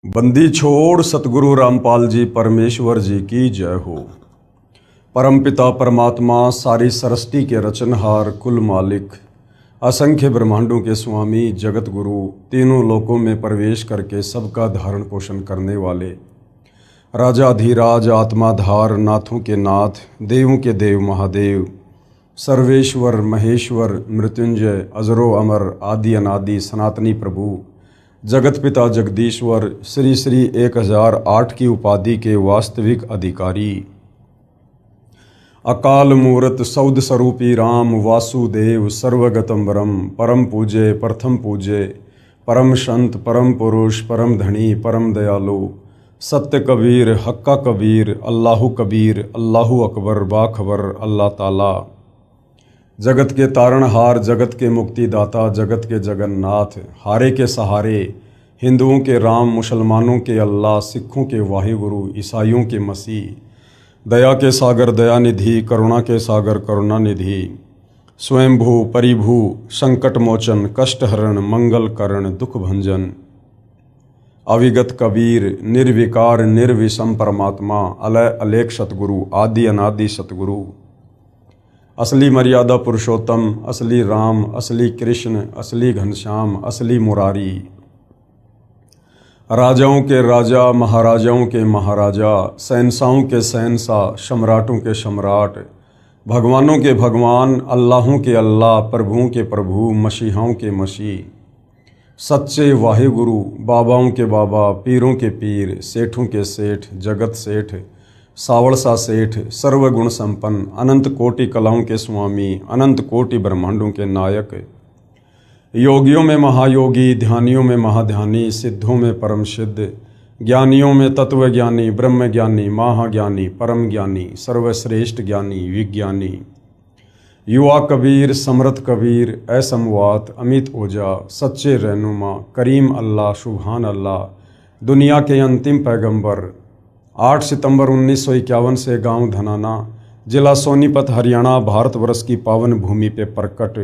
बंदी छोड़ सतगुरु रामपाल जी परमेश्वर जी की जय हो। परमपिता परमात्मा सारी सृष्टि के रचनहार कुल मालिक असंख्य ब्रह्मांडों के स्वामी जगत गुरु तीनों लोकों में प्रवेश करके सबका धारण पोषण करने वाले राजाधिराज आत्माधार नाथों के नाथ देवों के देव महादेव सर्वेश्वर महेश्वर मृत्युंजय अजरो अमर आदि अनादि सनातनी प्रभु जगत पिता जगदीश्वर श्री श्री 1008 की उपाधि के वास्तविक अधिकारी अकाल मूर्त सौद स्वरूपी राम वासुदेव सर्वगतम परम पूज्य प्रथम पूज्य परम संत परम पुरुष परम धनी परम दयालु सत्य कबीर हक्का कबीर अल्लाहु कबीर अल्लाहु अकबर बाखबर अल्लाह ताला जगत के तारणहार जगत के मुक्तिदाता जगत के जगन्नाथ हारे के सहारे हिंदुओं के राम मुसलमानों के अल्लाह सिखों के वाहिगुरु ईसाइयों के मसीह दया के सागर दयानिधि करुणा के सागर करुणानिधि स्वयंभू परिभू संकट मोचन कष्टहरण मंगल करण दुख भंजन अविगत कबीर निर्विकार निर्विषम परमात्मा अलय अलेख सतगुरु आदि अनादि सतगुरु असली मर्यादा पुरुषोत्तम असली राम असली कृष्ण असली घनश्याम असली मुरारी राजाओं के राजा महाराजाओं के महाराजा शहंशाहों के शहंशाह सम्राटों के सम्राट भगवानों के भगवान अल्लाहों के अल्लाह प्रभुओं के प्रभु मसीहाओं के मसीह सच्चे वाहिगुरु बाबाओं के बाबा पीरों के पीर सेठों के सेठ जगत सेठ सावड़सा सेठ सर्वगुण संपन्न अनंत कोटि कलाओं के स्वामी अनंत कोटि ब्रह्मांडों के नायक योगियों में महायोगी ध्यानियों में महाध्यानी सिद्धों में परम सिद्ध ज्ञानियों में तत्वज्ञानी ब्रह्मज्ञानी महाज्ञानी परम ज्ञानी सर्वश्रेष्ठ ज्ञानी विज्ञानी युवा कबीर समर्थ कबीर असमवात अमित ओझा सच्चे रहनुमा करीम अल्लाह सुभान अल्लाह दुनिया के अंतिम पैगंबर 8 सितंबर 1951 से गांव धनाना जिला सोनीपत हरियाणा भारतवर्ष की पावन भूमि पे प्रकट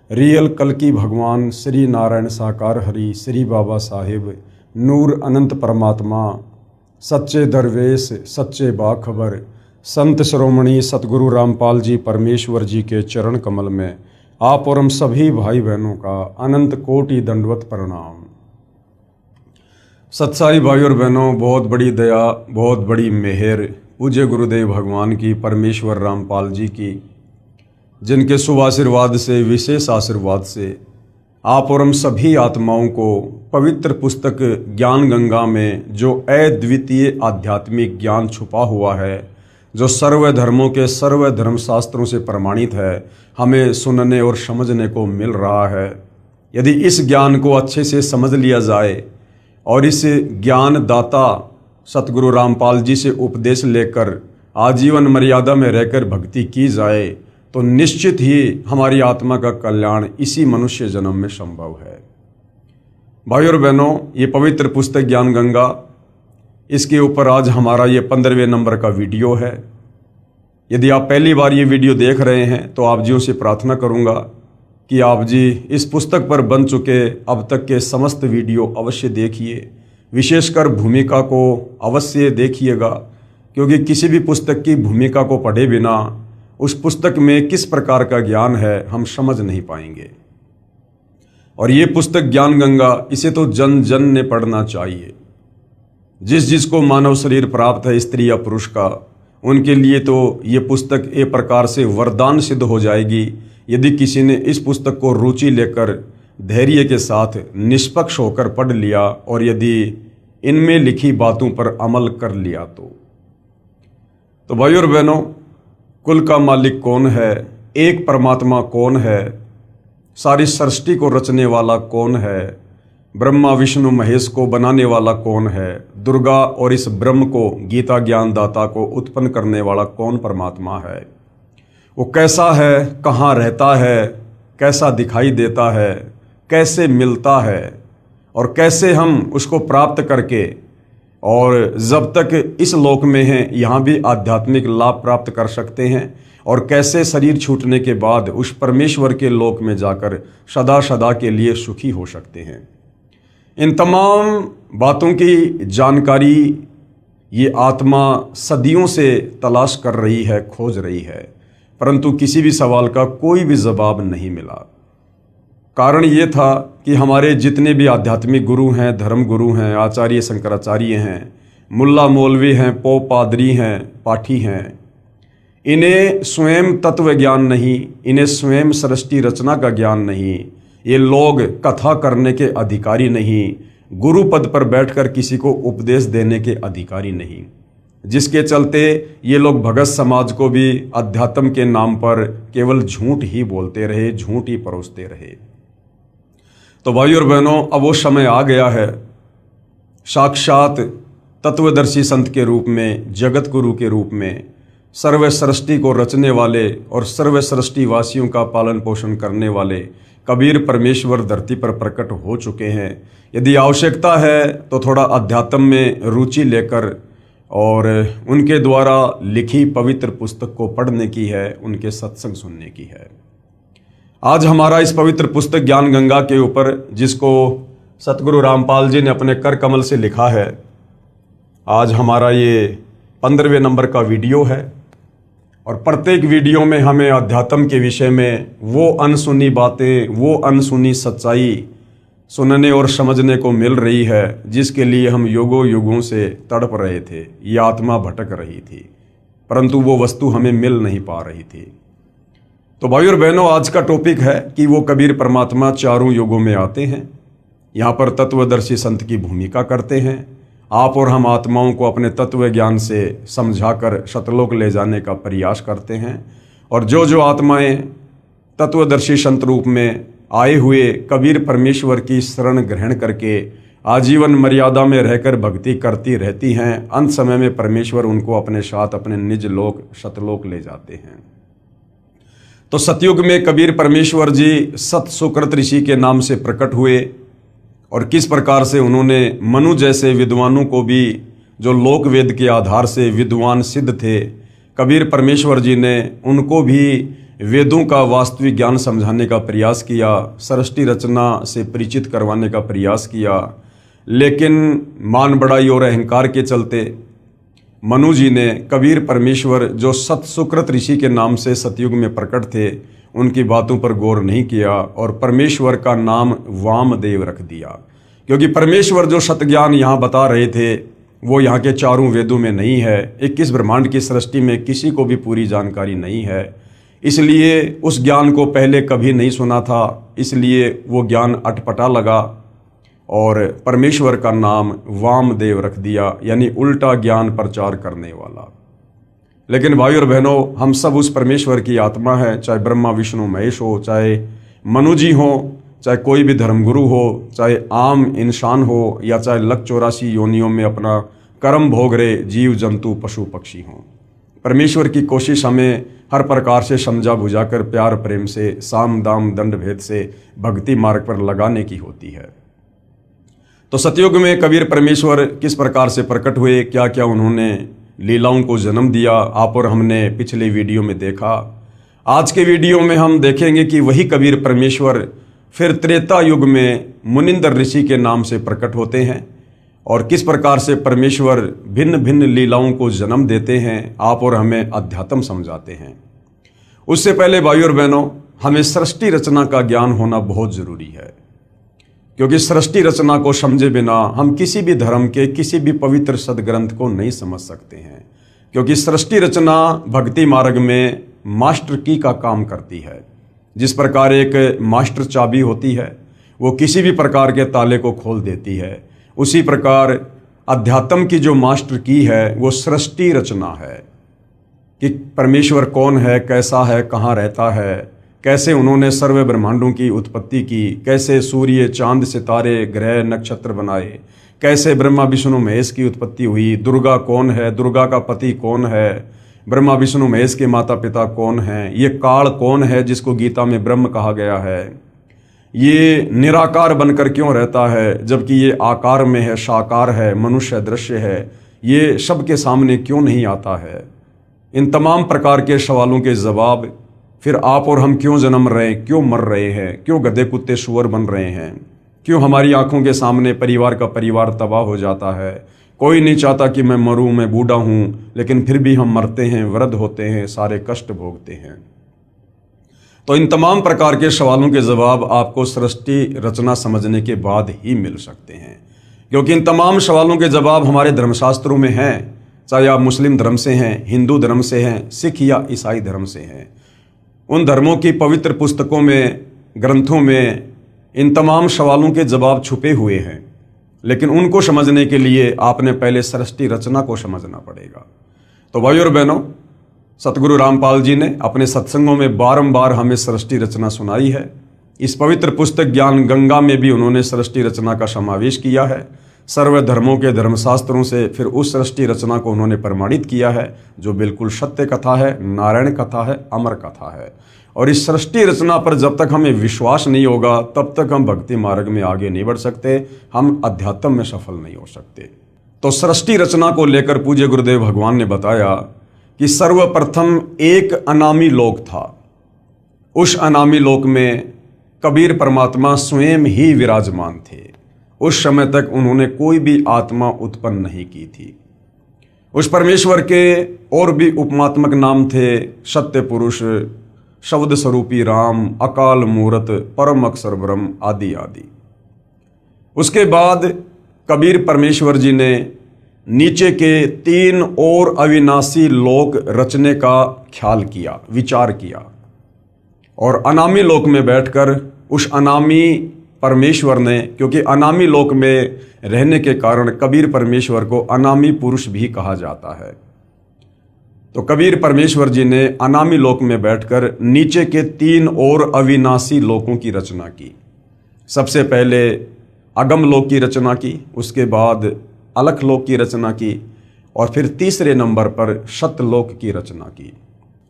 रियल कल्कि भगवान श्री नारायण साकार हरि श्री बाबा साहिब नूर अनंत परमात्मा सच्चे दरवेश सच्चे बाखबर संत श्रोमणी सतगुरु रामपाल जी परमेश्वर जी के चरण कमल में आप और हम सभी भाई बहनों का अनंत कोटि दंडवत प्रणाम। सत्साई भाई और बहनों, बहुत बड़ी दया बहुत बड़ी मेहर पूज्य गुरुदेव भगवान की परमेश्वर रामपाल जी की, जिनके शुभ आशीर्वाद से विशेष आशीर्वाद से आप और हम सभी आत्माओं को पवित्र पुस्तक ज्ञान गंगा में जो अद्वितीय आध्यात्मिक ज्ञान छुपा हुआ है, जो सर्व धर्मों के सर्व धर्मशास्त्रों से प्रमाणित है, हमें सुनने और समझने को मिल रहा है। यदि इस ज्ञान को अच्छे से समझ लिया जाए और इस ज्ञान दाता सतगुरु रामपाल जी से उपदेश लेकर आजीवन मर्यादा में रहकर भक्ति की जाए तो निश्चित ही हमारी आत्मा का कल्याण इसी मनुष्य जन्म में संभव है। भाई और बहनों, ये पवित्र पुस्तक ज्ञान गंगा, इसके ऊपर आज हमारा ये 15वें नंबर का वीडियो है। यदि आप पहली बार ये वीडियो देख रहे हैं तो आप जियों से प्रार्थना करूँगा कि आप जी इस पुस्तक पर बन चुके अब तक के समस्त वीडियो अवश्य देखिए, विशेषकर भूमिका को अवश्य देखिएगा, क्योंकि किसी भी पुस्तक की भूमिका को पढ़े बिना उस पुस्तक में किस प्रकार का ज्ञान है हम समझ नहीं पाएंगे। और ये पुस्तक ज्ञान गंगा, इसे तो जन जन ने पढ़ना चाहिए। जिसको मानव शरीर प्राप्त है स्त्री या पुरुष का, उनके लिए तो ये पुस्तक एक प्रकार से वरदान सिद्ध हो जाएगी यदि किसी ने इस पुस्तक को रुचि लेकर धैर्य के साथ निष्पक्ष होकर पढ़ लिया और यदि इनमें लिखी बातों पर अमल कर लिया तो भाई और बहनों, कुल का मालिक कौन है, एक परमात्मा कौन है, सारी सृष्टि को रचने वाला कौन है, ब्रह्मा विष्णु महेश को बनाने वाला कौन है, दुर्गा और इस ब्रह्म को गीता ज्ञान दाता को उत्पन्न करने वाला कौन परमात्मा है, वो कैसा है, कहाँ रहता है, कैसा दिखाई देता है, कैसे मिलता है और कैसे हम उसको प्राप्त करके और जब तक इस लोक में हैं यहाँ भी आध्यात्मिक लाभ प्राप्त कर सकते हैं और कैसे शरीर छूटने के बाद उस परमेश्वर के लोक में जाकर सदा सदा के लिए सुखी हो सकते हैं। इन तमाम बातों की जानकारी ये आत्मा सदियों से तलाश कर रही है, खोज रही है, परंतु किसी भी सवाल का कोई भी जवाब नहीं मिला। कारण ये था कि हमारे जितने भी आध्यात्मिक गुरु हैं, धर्म गुरु हैं, आचार्य शंकराचार्य हैं, मुल्ला मौलवी हैं, पोप पादरी हैं, पाठी हैं, इन्हें स्वयं तत्व ज्ञान नहीं, इन्हें स्वयं सृष्टि रचना का ज्ञान नहीं, ये लोग कथा करने के अधिकारी नहीं, गुरु पद पर बैठकर किसी को उपदेश देने के अधिकारी नहीं, जिसके चलते ये लोग भगत समाज को भी अध्यात्म के नाम पर केवल झूठ ही बोलते रहे, झूठ ही परोसते रहे। तो भाइयों और बहनों, अब वो समय आ गया है, साक्षात तत्वदर्शी संत के रूप में, जगत गुरु के रूप में, सर्व सृष्टि को रचने वाले और सर्व सृष्टि वासियों का पालन पोषण करने वाले कबीर परमेश्वर धरती पर प्रकट हो चुके हैं। यदि आवश्यकता है तो थोड़ा अध्यात्म में रुचि लेकर और उनके द्वारा लिखी पवित्र पुस्तक को पढ़ने की है, उनके सत्संग सुनने की है। आज हमारा इस पवित्र पुस्तक ज्ञान गंगा के ऊपर, जिसको सतगुरु रामपाल जी ने अपने कर कमल से लिखा है, आज हमारा ये 15वें नंबर का वीडियो है। और प्रत्येक वीडियो में हमें अध्यात्म के विषय में वो अनसुनी बातें, वो अनसुनी सच्चाई सुनने और समझने को मिल रही है, जिसके लिए हम युगों युगों से तड़प रहे थे। ये आत्मा भटक रही थी, परंतु वो वस्तु हमें मिल नहीं पा रही थी। तो भाइयों और बहनों, आज का टॉपिक है कि वो कबीर परमात्मा चारों युगों में आते हैं, यहाँ पर तत्वदर्शी संत की भूमिका करते हैं। आप और हम आत्माओं को अपने तत्व ज्ञान से समझाकर सतलोक ले जाने का प्रयास करते हैं। और जो जो आत्माएं तत्वदर्शी संत रूप में आए हुए कबीर परमेश्वर की शरण ग्रहण करके आजीवन मर्यादा में रहकर भक्ति करती रहती हैं, अंत समय में परमेश्वर उनको अपने साथ अपने निज लोक सतलोक ले जाते हैं। तो सतयुग में कबीर परमेश्वर जी सत सुकृत ऋषि के नाम से प्रकट हुए और किस प्रकार से उन्होंने मनु जैसे विद्वानों को भी, जो लोक वेद के आधार से विद्वान सिद्ध थे, कबीर परमेश्वर जी ने उनको भी वेदों का वास्तविक ज्ञान समझाने का प्रयास किया, सृष्टि रचना से परिचित करवाने का प्रयास किया। लेकिन मान बढ़ाई और अहंकार के चलते मनु जी ने कबीर परमेश्वर, जो सत सुकृत ऋषि के नाम से सतयुग में प्रकट थे, उनकी बातों पर गौर नहीं किया और परमेश्वर का नाम वामदेव रख दिया। क्योंकि परमेश्वर जो सतज्ञान यहाँ बता रहे थे वो यहाँ के चारों वेदों में नहीं है, 21 ब्रह्मांड की सृष्टि में किसी को भी पूरी जानकारी नहीं है, इसलिए उस ज्ञान को पहले कभी नहीं सुना था, इसलिए वो ज्ञान अटपटा लगा और परमेश्वर का नाम वामदेव रख दिया, यानी उल्टा ज्ञान प्रचार करने वाला। लेकिन भाइयों और बहनों, हम सब उस परमेश्वर की आत्मा है, चाहे ब्रह्मा विष्णु महेश हो, चाहे मनु जी हो, चाहे कोई भी धर्मगुरु हो, चाहे आम इंसान हो, या चाहे लख 84 योनियों में अपना कर्म भोग रहे जीव जंतु पशु पक्षी हों। परमेश्वर की कोशिश हमें हर प्रकार से समझा बुझाकर प्यार प्रेम से, साम दाम दंड भेद से भक्ति मार्ग पर लगाने की होती है। तो सतयुग में कबीर परमेश्वर किस प्रकार से प्रकट हुए, क्या क्या उन्होंने लीलाओं को जन्म दिया, आप और हमने पिछले वीडियो में देखा। आज के वीडियो में हम देखेंगे कि वही कबीर परमेश्वर फिर त्रेता युग में मुनिंदर ऋषि के नाम से प्रकट होते हैं और किस प्रकार से परमेश्वर भिन्न भिन्न लीलाओं को जन्म देते हैं, आप और हमें अध्यात्म समझाते हैं। उससे पहले भाइयों और बहनों, हमें सृष्टि रचना का ज्ञान होना बहुत जरूरी है, क्योंकि सृष्टि रचना को समझे बिना हम किसी भी धर्म के किसी भी पवित्र सदग्रंथ को नहीं समझ सकते हैं। क्योंकि सृष्टि रचना भक्ति मार्ग में मास्टर की का काम करती है। जिस प्रकार एक मास्टर चाबी होती है, वो किसी भी प्रकार के ताले को खोल देती है, उसी प्रकार अध्यात्म की जो मास्टर की है वो सृष्टि रचना है कि परमेश्वर कौन है, कैसा है, कहाँ रहता है, कैसे उन्होंने सर्व ब्रह्मांडों की उत्पत्ति की, कैसे सूर्य चांद सितारे ग्रह नक्षत्र बनाए, कैसे ब्रह्मा विष्णु महेश की उत्पत्ति हुई, दुर्गा कौन है, दुर्गा का पति कौन है, ब्रह्मा विष्णु महेश के माता पिता कौन हैं, ये काल कौन है जिसको गीता में ब्रह्म कहा गया है, ये निराकार बनकर क्यों रहता है जबकि ये आकार में है, साकार है, मनुष्य दृश्य है, ये सबके सामने क्यों नहीं आता है। इन तमाम प्रकार के सवालों के जवाब, फिर आप और हम क्यों जन्म रहे हैं, क्यों मर रहे हैं, क्यों गधे कुत्ते सुअर बन रहे हैं, क्यों हमारी आंखों के सामने परिवार का परिवार तबाह हो जाता है। कोई नहीं चाहता कि मैं मरूं, मैं बूढ़ा हूं, लेकिन फिर भी हम मरते हैं, वृद्ध होते हैं, सारे कष्ट भोगते हैं। तो इन तमाम प्रकार के सवालों के जवाब आपको सृष्टि रचना समझने के बाद ही मिल सकते हैं, क्योंकि इन तमाम सवालों के जवाब हमारे धर्मशास्त्रों में हैं, चाहे आप मुस्लिम धर्म से हैं, हिंदू धर्म से हैं, सिख या ईसाई धर्म से हैं। उन धर्मों की पवित्र पुस्तकों में, ग्रंथों में इन तमाम सवालों के जवाब छुपे हुए हैं, लेकिन उनको समझने के लिए आपने पहले सृष्टि रचना को समझना पड़ेगा। तो भाइयों और बहनों, सतगुरु रामपाल जी ने अपने सत्संगों में बारंबार हमें सृष्टि रचना सुनाई है। इस पवित्र पुस्तक ज्ञान गंगा में भी उन्होंने सृष्टि रचना का समावेश किया है। सर्व धर्मों के धर्मशास्त्रों से फिर उस सृष्टि रचना को उन्होंने प्रमाणित किया है, जो बिल्कुल सत्य कथा है, नारायण कथा है, अमर कथा है। और इस सृष्टि रचना पर जब तक हमें विश्वास नहीं होगा, तब तक हम भक्ति मार्ग में आगे नहीं बढ़ सकते, हम अध्यात्म में सफल नहीं हो सकते। तो सृष्टि रचना को लेकर पूज्य गुरुदेव भगवान ने बताया कि सर्वप्रथम एक अनामी लोक था। उस अनामी लोक में कबीर परमात्मा स्वयं ही विराजमान थे। उस समय तक उन्होंने कोई भी आत्मा उत्पन्न नहीं की थी। उस परमेश्वर के और भी उपमात्मक नाम थे, सत्य पुरुष, शब्द स्वरूपी राम, अकाल मूरत, परम अक्षर ब्रह्म आदि आदि। उसके बाद कबीर परमेश्वर जी ने नीचे के 3 और अविनाशी लोक रचने का ख्याल किया, विचार किया, और अनामी लोक में बैठकर उस अनामी परमेश्वर ने, क्योंकि अनामी लोक में रहने के कारण कबीर परमेश्वर को अनामी पुरुष भी कहा जाता है, तो कबीर परमेश्वर जी ने अनामी लोक में बैठकर नीचे के 3 और अविनाशी लोकों की रचना की। सबसे पहले अगम लोक की रचना की, उसके बाद अलख लोक की रचना की, और फिर तीसरे नंबर पर सतलोक की रचना की।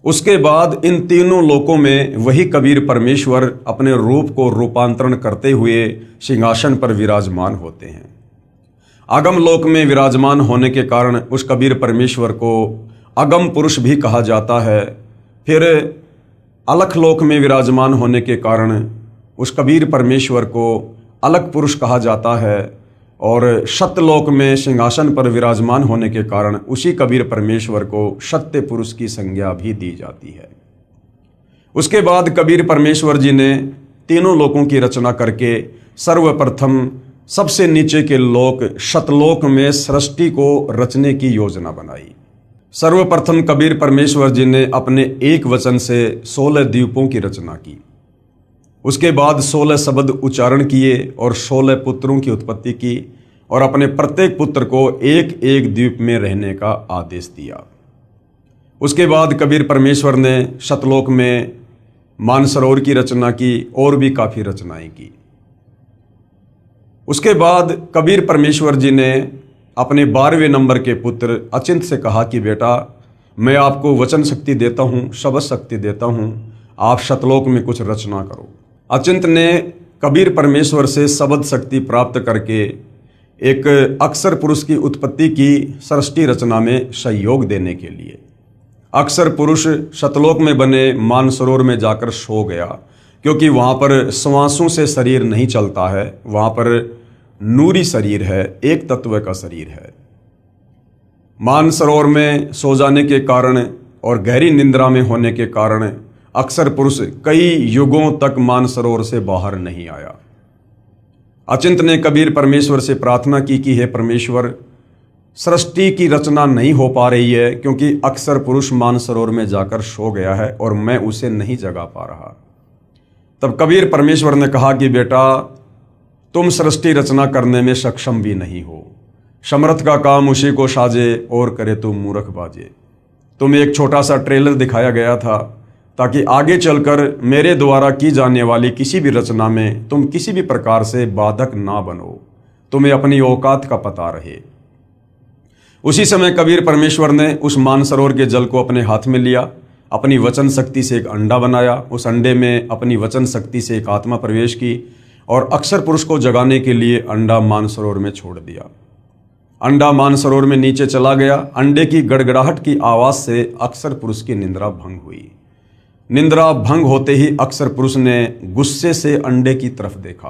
उसके बाद इन तीनों लोकों में वही कबीर परमेश्वर अपने रूप को रूपांतरण करते हुए सिंहासन पर विराजमान होते हैं। अगम लोक में विराजमान होने के कारण उस कबीर परमेश्वर को अगम पुरुष भी कहा जाता है। फिर अलख लोक में विराजमान होने के कारण उस कबीर परमेश्वर को अलख पुरुष कहा जाता है, और सत्यलोक में सिंहासन पर विराजमान होने के कारण उसी कबीर परमेश्वर को सत्य पुरुष की संज्ञा भी दी जाती है। उसके बाद कबीर परमेश्वर जी ने तीनों लोकों की रचना करके सर्वप्रथम सबसे नीचे के लोक सतलोक में सृष्टि को रचने की योजना बनाई। सर्वप्रथम कबीर परमेश्वर जी ने अपने एक वचन से 16 द्वीपों की रचना की। उसके बाद 16 शब्द उच्चारण किए और 16 पुत्रों की उत्पत्ति की, और अपने प्रत्येक पुत्र को एक एक द्वीप में रहने का आदेश दिया। उसके बाद कबीर परमेश्वर ने सतलोक में मानसरोवर की रचना की और भी काफ़ी रचनाएं की। उसके बाद कबीर परमेश्वर जी ने अपने 12वें नंबर के पुत्र अचिंत से कहा कि बेटा, मैं आपको वचन शक्ति देता हूँ, शब्द शक्ति देता हूँ, आप सतलोक में कुछ रचना करो। अचिंत ने कबीर परमेश्वर से शब्द शक्ति प्राप्त करके एक अक्षर पुरुष की उत्पत्ति की सृष्टि रचना में सहयोग देने के लिए। अक्षर पुरुष सतलोक में बने मानसरोवर में जाकर सो गया, क्योंकि वहाँ पर श्वासों से शरीर नहीं चलता है, वहाँ पर नूरी शरीर है, एक तत्व का शरीर है। मानसरोवर में सो जाने के कारण और गहरी निंद्रा में होने के कारण अक्षर पुरुष कई युगों तक मानसरोवर से बाहर नहीं आया। अचिंत ने कबीर परमेश्वर से प्रार्थना की कि हे परमेश्वर, सृष्टि की रचना नहीं हो पा रही है, क्योंकि अक्षर पुरुष मानसरोवर में जाकर सो गया है और मैं उसे नहीं जगा पा रहा। तब कबीर परमेश्वर ने कहा कि बेटा, तुम सृष्टि रचना करने में सक्षम भी नहीं हो, समर्थ का काम उसी को साजे और करे तो मूर्ख बाजे। तुम्हें एक छोटा सा ट्रेलर दिखाया गया था ताकि आगे चलकर मेरे द्वारा की जाने वाली किसी भी रचना में तुम किसी भी प्रकार से बाधक ना बनो, तुम्हें अपनी औकात का पता रहे। उसी समय कबीर परमेश्वर ने उस मानसरोवर के जल को अपने हाथ में लिया, अपनी वचन शक्ति से एक अंडा बनाया, उस अंडे में अपनी वचन शक्ति से एक आत्मा प्रवेश की और अक्षर पुरुष को जगाने के लिए अंडा मानसरोवर में छोड़ दिया। अंडा मानसरोवर में नीचे चला गया। अंडे की गड़गड़ाहट की आवाज से अक्षर पुरुष की निंद्रा भंग हुई। निंद्रा भंग होते ही अक्षर पुरुष ने गुस्से से अंडे की तरफ देखा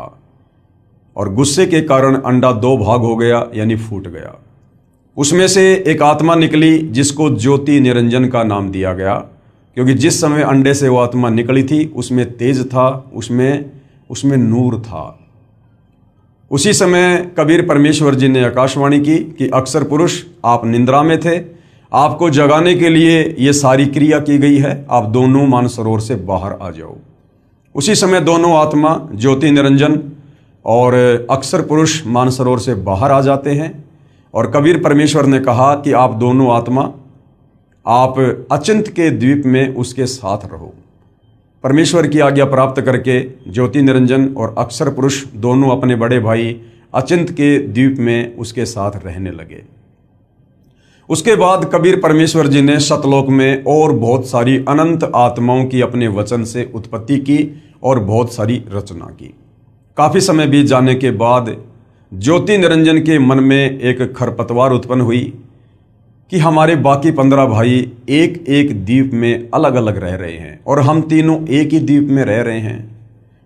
और गुस्से के कारण अंडा दो भाग हो गया, यानी फूट गया। उसमें से एक आत्मा निकली जिसको ज्योति निरंजन का नाम दिया गया, क्योंकि जिस समय अंडे से वो आत्मा निकली थी उसमें तेज था, उसमें नूर था। उसी समय कबीर परमेश्वर जी ने आकाशवाणी की कि अक्सर पुरुष, आप निंद्रा में थे, आपको जगाने के लिए ये सारी क्रिया की गई है, आप दोनों मानसरोवर से बाहर आ जाओ। उसी समय दोनों आत्मा ज्योति निरंजन और अक्सर पुरुष मानसरोवर से बाहर आ जाते हैं और कबीर परमेश्वर ने कहा कि आप दोनों आत्मा, आप अचिंत के द्वीप में उसके साथ रहो। परमेश्वर की आज्ञा प्राप्त करके ज्योति निरंजन और अक्सर पुरुष दोनों अपने बड़े भाई अचिंत के द्वीप में उसके साथ रहने लगे। उसके बाद कबीर परमेश्वर जी ने सतलोक में और बहुत सारी अनंत आत्माओं की अपने वचन से उत्पत्ति की और बहुत सारी रचना की। काफ़ी समय बीत जाने के बाद ज्योति निरंजन के मन में एक खरपतवार उत्पन्न हुई कि हमारे बाकी 15 भाई एक एक द्वीप में अलग अलग रह रहे हैं और हम तीनों एक ही द्वीप में रह रहे हैं,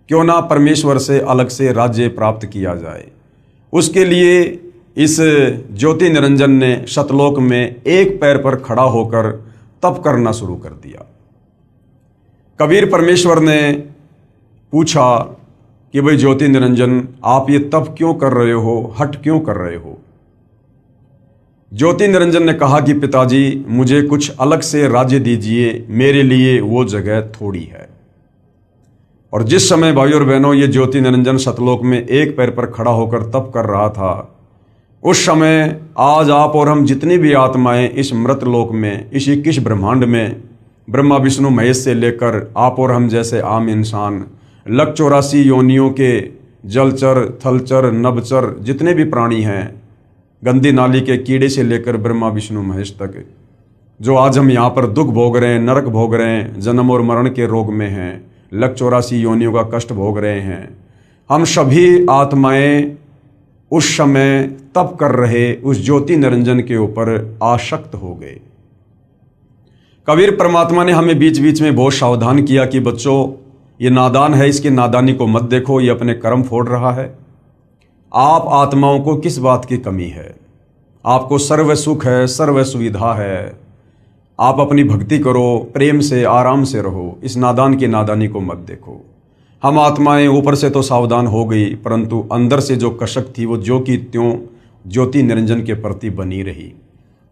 क्यों ना परमेश्वर से अलग से राज्य प्राप्त किया जाए। उसके लिए इस ज्योति निरंजन ने सतलोक में एक पैर पर खड़ा होकर तप करना शुरू कर दिया। कबीर परमेश्वर ने पूछा कि भाई ज्योति निरंजन, आप ये तप क्यों कर रहे हो, हठ क्यों कर रहे हो? ज्योति निरंजन ने कहा कि पिताजी, मुझे कुछ अलग से राज्य दीजिए, मेरे लिए वो जगह थोड़ी है। और जिस समय भाइयों और बहनों ये ज्योति निरंजन सतलोक में एक पैर पर खड़ा होकर तप कर रहा था, उस समय आज आप और हम जितनी भी आत्माएं इस मृत लोक में, इस 21 ब्रह्मांड में, ब्रह्मा विष्णु महेश से लेकर आप और हम जैसे आम इंसान, 184 योनियों के जलचर, थलचर, नभचर जितने भी प्राणी हैं, गंदी नाली के कीड़े से लेकर ब्रह्मा विष्णु महेश तक, जो आज हम यहाँ पर दुख भोग रहे हैं, नरक भोग रहे हैं, जन्म और मरण के रोग में हैं, 184 योनियों का कष्ट भोग रहे हैं, हम सभी आत्माएं उस समय तप कर रहे उस ज्योति निरंजन के ऊपर आसक्त हो गए। कबीर परमात्मा ने हमें बीच बीच में बहुत सावधान किया कि बच्चों, ये नादान है, इसकी नादानी को मत देखो, ये अपने कर्म फोड़ रहा है। आप आत्माओं को किस बात की कमी है? आपको सर्व सुख है, सर्व सुविधा है, आप अपनी भक्ति करो, प्रेम से आराम से रहो, इस नादान की नादानी को मत देखो। हम आत्माएं ऊपर से तो सावधान हो गई, परंतु अंदर से जो कशक थी वो ज्यों की त्यों ज्योति निरंजन के प्रति बनी रही।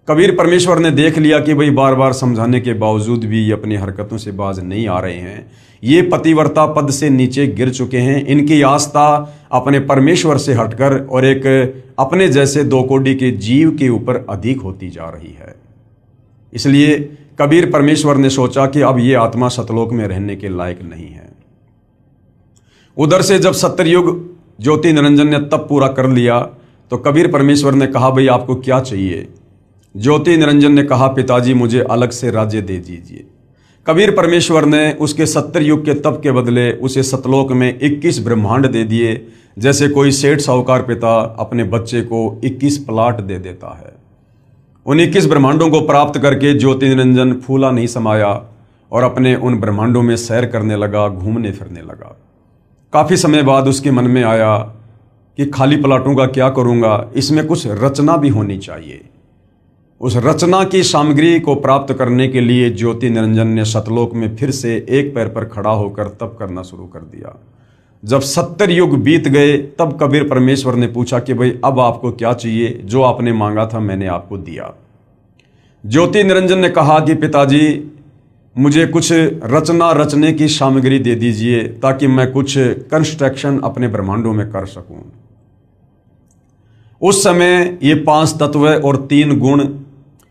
कबीर परमेश्वर ने देख लिया कि भाई बार बार समझाने के बावजूद भी ये अपनी हरकतों से बाज नहीं आ रहे हैं, ये पतिव्रता पद से नीचे गिर चुके हैं, इनकी आस्था अपने परमेश्वर से हटकर और एक अपने जैसे 2 कोड़ी के जीव के ऊपर अधिक होती जा रही है। इसलिए कबीर परमेश्वर ने सोचा कि अब ये आत्मा सतलोक में रहने के लायक नहीं है। उधर से जब सत्तरयुग ज्योति निरंजन ने तप पूरा कर लिया तो कबीर परमेश्वर ने कहा, भाई आपको क्या चाहिए? ज्योति निरंजन ने कहा, पिताजी मुझे अलग से राज्य दे दीजिए। कबीर परमेश्वर ने उसके 70 युग के तप के बदले उसे सतलोक में 21 ब्रह्मांड दे दिए, जैसे कोई सेठ साहूकार पिता अपने बच्चे को 21 प्लाट दे देता है। उन 21 ब्रह्मांडों को प्राप्त करके ज्योति निरंजन फूला नहीं समाया और अपने उन ब्रह्मांडों में सैर करने लगा, घूमने फिरने लगा। काफ़ी समय बाद उसके मन में आया कि खाली प्लाटों का क्या करूँगा, इसमें कुछ रचना भी होनी चाहिए। उस रचना की सामग्री को प्राप्त करने के लिए ज्योति निरंजन ने सतलोक में फिर से एक पैर पर खड़ा होकर तप करना शुरू कर दिया। जब 70 युग बीत गए तब कबीर परमेश्वर ने पूछा कि भाई अब आपको क्या चाहिए? जो आपने मांगा था मैंने आपको दिया। ज्योति निरंजन ने कहा कि पिताजी मुझे कुछ रचना रचने की सामग्री दे दीजिए ताकि मैं कुछ कंस्ट्रक्शन अपने ब्रह्मांडों में कर सकूं। उस समय ये 5 तत्व और 3 गुण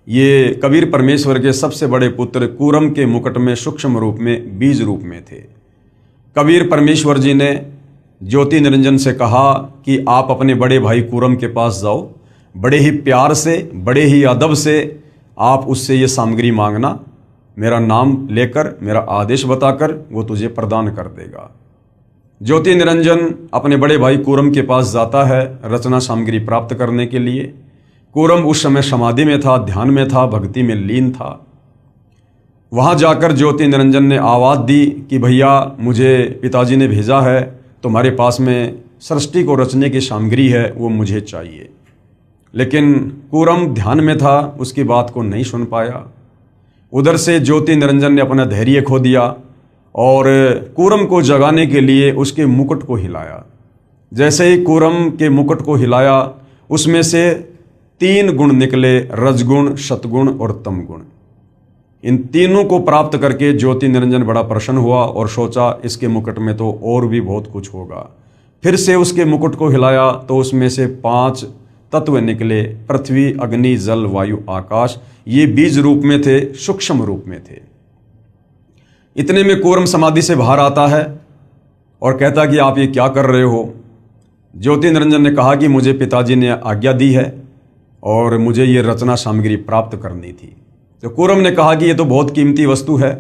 ये कबीर परमेश्वर के सबसे बड़े पुत्र कूरम के मुकुट में सूक्ष्म रूप में बीज रूप में थे। कबीर परमेश्वर जी ने ज्योति निरंजन से कहा कि आप अपने बड़े भाई कूरम के पास जाओ, बड़े ही प्यार से, बड़े ही अदब से आप उससे ये सामग्री मांगना, मेरा नाम लेकर, मेरा आदेश बताकर वो तुझे प्रदान कर देगा। ज्योति निरंजन अपने बड़े भाई कूरम के पास जाता है रचना सामग्री प्राप्त करने के लिए। कूरम उस समय समाधि में था, ध्यान में था, भक्ति में लीन था। वहाँ जाकर ज्योति निरंजन ने आवाज़ दी कि भैया मुझे पिताजी ने भेजा है तुम्हारे पास में सृष्टि को रचने की सामग्री है वो मुझे चाहिए। लेकिन कूरम ध्यान में था, उसकी बात को नहीं सुन पाया। उधर से ज्योति निरंजन ने अपना धैर्य खो दिया और कूरम को जगाने के लिए उसके मुकुट को हिलाया। जैसे ही कूरम के मुकुट को हिलाया, उसमें से 3 गुण निकले, रजगुण, सतगुण और तमगुण। इन तीनों को प्राप्त करके ज्योति निरंजन बड़ा प्रसन्न हुआ और सोचा इसके मुकुट में तो और भी बहुत कुछ होगा। फिर से उसके मुकुट को हिलाया तो उसमें से 5 तत्व निकले, पृथ्वी, अग्नि, जल, वायु, आकाश। ये बीज रूप में थे, सूक्ष्म रूप में थे। इतने में कूरम समाधि से बाहर आता है और कहता कि आप ये क्या कर रहे हो। ज्योति निरंजन ने कहा कि मुझे पिताजी ने आज्ञा दी है और मुझे ये रचना सामग्री प्राप्त करनी थी। तो कूरम ने कहा कि ये तो बहुत कीमती वस्तु है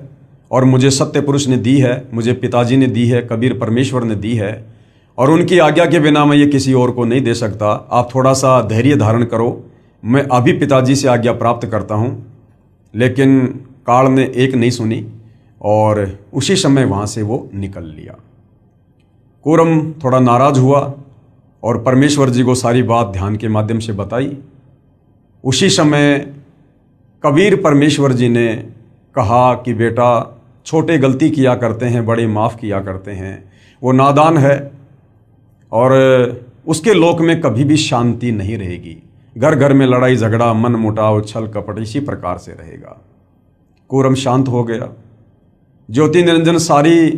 और मुझे सत्य पुरुष ने दी है, मुझे पिताजी ने दी है, कबीर परमेश्वर ने दी है और उनकी आज्ञा के बिना मैं ये किसी और को नहीं दे सकता। आप थोड़ा सा धैर्य धारण करो, मैं अभी पिताजी से आज्ञा प्राप्त करता हूँ। लेकिन काल ने एक नहीं सुनी और उसी समय वहाँ से वो निकल लिया। कूरम थोड़ा नाराज हुआ और परमेश्वर जी को सारी बात ध्यान के माध्यम से बताई। उसी समय कबीर परमेश्वर जी ने कहा कि बेटा, छोटे गलती किया करते हैं, बड़े माफ़ किया करते हैं। वो नादान है और उसके लोक में कभी भी शांति नहीं रहेगी। घर घर में लड़ाई झगड़ा, मन मुटाव, छल कपट इसी प्रकार से रहेगा। कूरम शांत हो गया। ज्योति निरंजन सारी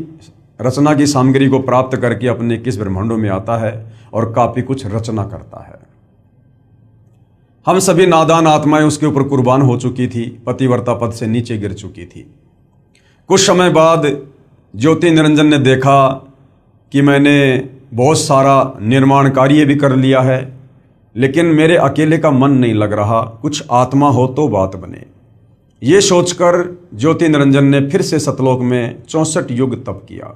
रचना की सामग्री को प्राप्त करके अपने 21 ब्रह्मांडों में आता है और काफ़ी कुछ रचना करता है। हम सभी नादान आत्माएं उसके ऊपर कुर्बान हो चुकी थी, पतिव्रता पद से नीचे गिर चुकी थी। कुछ समय बाद ज्योति निरंजन ने देखा कि मैंने बहुत सारा निर्माण कार्य भी कर लिया है, लेकिन मेरे अकेले का मन नहीं लग रहा, कुछ आत्मा हो तो बात बने। ये सोचकर ज्योति निरंजन ने फिर से सतलोक में 64 युग तप किया।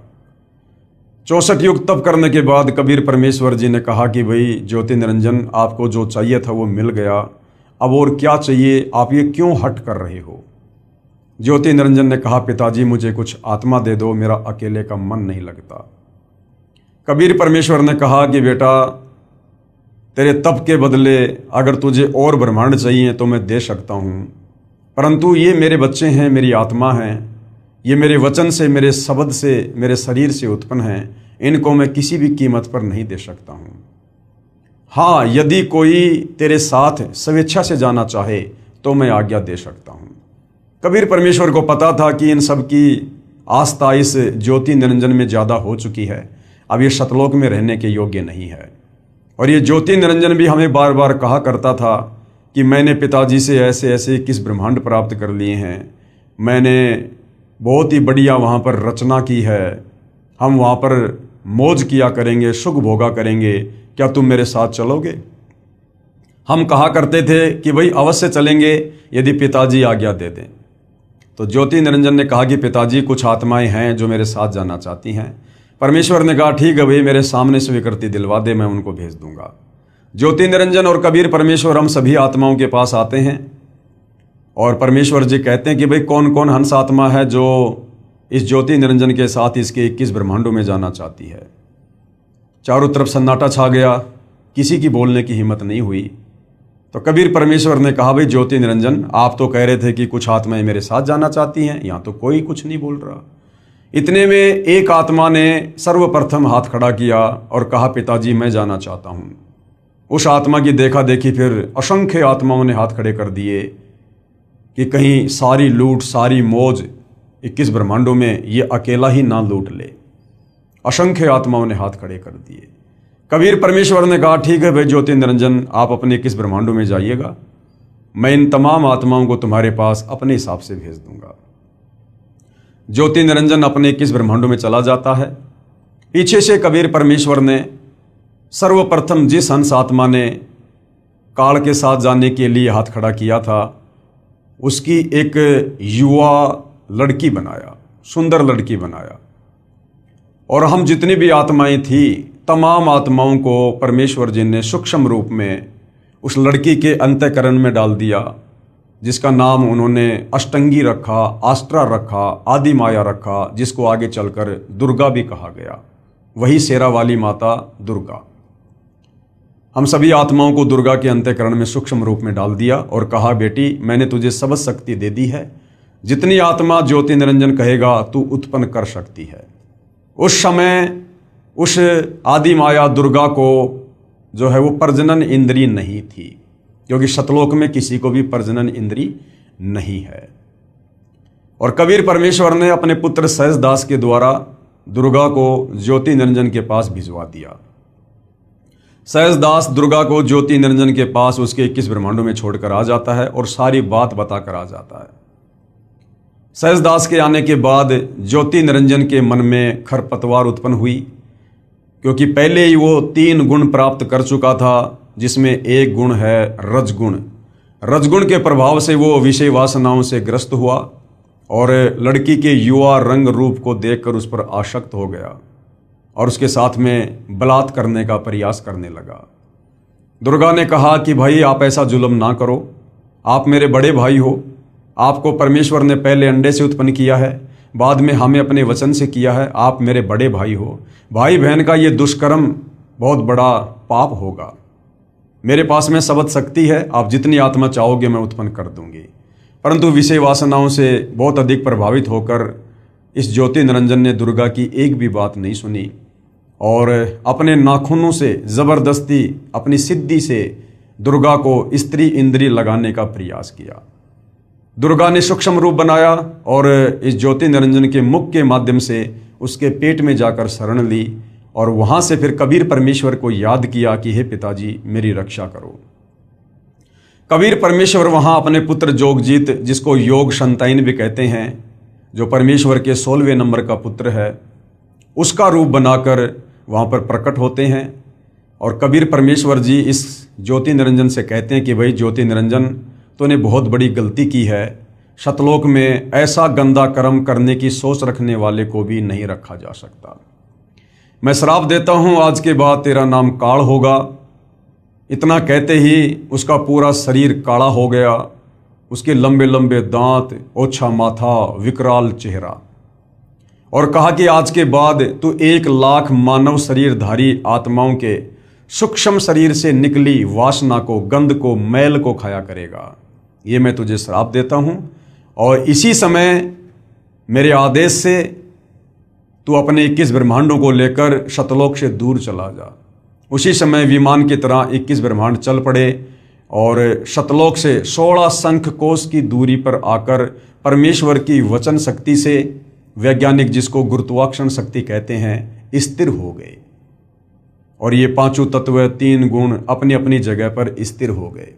64 युग तप करने के बाद कबीर परमेश्वर जी ने कहा कि भाई ज्योति निरंजन, आपको जो चाहिए था वो मिल गया, अब और क्या चाहिए, आप ये क्यों हट कर रहे हो। ज्योति निरंजन ने कहा, पिताजी मुझे कुछ आत्मा दे दो, मेरा अकेले का मन नहीं लगता। कबीर परमेश्वर ने कहा कि बेटा, तेरे तप के बदले अगर तुझे और ब्रह्मांड चाहिए तो मैं दे सकता हूँ, परंतु ये मेरे बच्चे हैं, मेरी आत्मा हैं, ये मेरे वचन से, मेरे शब्द से, मेरे शरीर से उत्पन्न हैं, इनको मैं किसी भी कीमत पर नहीं दे सकता हूँ। हाँ, यदि कोई तेरे साथ स्वेच्छा से जाना चाहे तो मैं आज्ञा दे सकता हूँ। कबीर परमेश्वर को पता था कि इन सब की आस्था इस ज्योति निरंजन में ज़्यादा हो चुकी है, अब ये सतलोक में रहने के योग्य नहीं है। और ये ज्योति निरंजन भी हमें बार बार कहा करता था कि मैंने पिताजी से ऐसे ऐसे 21 ब्रह्मांड प्राप्त कर लिए हैं, मैंने बहुत ही बढ़िया वहाँ पर रचना की है, हम वहाँ पर मौज किया करेंगे, सुख भोगा करेंगे, क्या तुम मेरे साथ चलोगे। हम कहा करते थे कि भाई अवश्य चलेंगे यदि पिताजी आज्ञा दे दें। तो ज्योति निरंजन ने कहा कि पिताजी, कुछ आत्माएं हैं जो मेरे साथ जाना चाहती हैं। परमेश्वर ने कहा ठीक है भाई, मेरे सामने स्वीकृति दिलवा दे, मैं उनको भेज दूंगा। ज्योति निरंजन और कबीर परमेश्वर हम सभी आत्माओं के पास आते हैं और परमेश्वर जी कहते हैं कि भाई कौन कौन हंस आत्मा है जो इस ज्योति निरंजन के साथ इसके 21 ब्रह्मांडों में जाना चाहती है। चारों तरफ सन्नाटा छा गया, किसी की बोलने की हिम्मत नहीं हुई। तो कबीर परमेश्वर ने कहा, भाई ज्योति निरंजन, आप तो कह रहे थे कि कुछ आत्माएं मेरे साथ जाना चाहती हैं, यहाँ तो कोई कुछ नहीं बोल रहा। इतने में एक आत्मा ने सर्वप्रथम हाथ खड़ा किया और कहा, पिताजी मैं जाना चाहता हूँ। उस आत्मा की देखा देखी फिर असंख्य आत्माओं ने हाथ खड़े कर दिए कि कहीं सारी लूट, सारी मौज 21 ब्रह्मांडों में ये अकेला ही ना लूट ले। असंख्य आत्माओं ने हाथ खड़े कर दिए। कबीर परमेश्वर ने कहा, ठीक है भाई ज्योति निरंजन, आप अपने 21 ब्रह्मांडों में जाइएगा, मैं इन तमाम आत्माओं को तुम्हारे पास अपने हिसाब से भेज दूंगा। ज्योति निरंजन अपने 21 ब्रह्मांडों में चला जाता है। पीछे से कबीर परमेश्वर ने सर्वप्रथम जिस हंस आत्मा ने काल के साथ जाने के लिए हाथ खड़ा किया था, उसकी एक युवा लड़की बनाया, सुंदर लड़की बनाया। और हम जितनी भी आत्माएं थी, तमाम आत्माओं को परमेश्वर जी ने सूक्ष्म रूप में उस लड़की के अंतःकरण में डाल दिया, जिसका नाम उन्होंने अष्टंगी रखा, आस्ट्रा रखा, आदि माया रखा, जिसको आगे चलकर दुर्गा भी कहा गया। वही शेरा वाली माता दुर्गा। हम सभी आत्माओं को दुर्गा के अंतःकरण में सूक्ष्म रूप में डाल दिया और कहा, बेटी मैंने तुझे सब शक्ति दे दी है, जितनी आत्मा ज्योति निरंजन कहेगा तू उत्पन्न कर सकती है। उस समय उस आदि माया दुर्गा को जो है वो प्रजनन इंद्री नहीं थी, क्योंकि सतलोक में किसी को भी प्रजनन इंद्री नहीं है। और कबीर परमेश्वर ने अपने पुत्र सहजदास के द्वारा दुर्गा को ज्योति निरंजन के पास भिजवा दिया। सहजदास दुर्गा को ज्योति निरंजन के पास उसके 21 ब्रह्मांडों में छोड़कर आ जाता है और सारी बात बताकर आ जाता है। सहजदास के आने के बाद ज्योति निरंजन के मन में खरपतवार उत्पन्न हुई, क्योंकि पहले ही वो 3 गुण प्राप्त कर चुका था, जिसमें एक गुण है रजगुण। रजगुण के प्रभाव से वो विषय वासनाओं से ग्रस्त हुआ और लड़की के युवा रंग रूप को देखकर उस पर आसक्त हो गया और उसके साथ में बलात्कार करने का प्रयास करने लगा। दुर्गा ने कहा कि भाई आप ऐसा जुल्म ना करो, आप मेरे बड़े भाई हो, आपको परमेश्वर ने पहले अंडे से उत्पन्न किया है, बाद में हमें अपने वचन से किया है, आप मेरे बड़े भाई हो, भाई बहन का ये दुष्कर्म बहुत बड़ा पाप होगा। मेरे पास में सबद शक्ति है, आप जितनी आत्मा चाहोगे मैं उत्पन्न कर दूंगी। परंतु विषय वासनाओं से बहुत अधिक प्रभावित होकर इस ज्योति निरंजन ने दुर्गा की एक भी बात नहीं सुनी और अपने नाखूनों से जबरदस्ती अपनी सिद्धि से दुर्गा को स्त्री इंद्री लगाने का प्रयास किया। दुर्गा ने सूक्ष्म रूप बनाया और इस ज्योति निरंजन के मुख के माध्यम से उसके पेट में जाकर शरण ली और वहां से फिर कबीर परमेश्वर को याद किया कि हे पिताजी मेरी रक्षा करो। कबीर परमेश्वर वहां अपने पुत्र जोगजीत, जिसको योग संताइन भी कहते हैं, जो परमेश्वर के 16वें नंबर का पुत्र है, उसका रूप बनाकर वहां पर प्रकट होते हैं। और कबीर परमेश्वर जी इस ज्योति निरंजन से कहते हैं कि भाई ज्योति निरंजन तूने बहुत बड़ी गलती की है, सतलोक में ऐसा गंदा कर्म करने की सोच रखने वाले को भी नहीं रखा जा सकता। मैं श्राप देता हूं आज के बाद तेरा नाम काल होगा। इतना कहते ही उसका पूरा शरीर काला हो गया, उसके लंबे लंबे दांत, ओछा माथा, विकराल चेहरा, और कहा कि आज के बाद तू 1,00,000 मानव शरीरधारी आत्माओं के सूक्ष्म शरीर से निकली वासना को, गंध को, मैल को खाया करेगा। ये मैं तुझे श्राप देता हूं और इसी समय मेरे आदेश से तू अपने 21 ब्रह्मांडों को लेकर सतलोक से दूर चला जा। उसी समय विमान की तरह 21 ब्रह्मांड चल पड़े और सतलोक से 16 शंख कोश की दूरी पर आकर परमेश्वर की वचन शक्ति से, वैज्ञानिक जिसको गुरुत्वाकर्षण शक्ति कहते हैं, स्थिर हो गए और ये 5 तत्व, 3 गुण अपनी अपनी जगह पर स्थिर हो गए।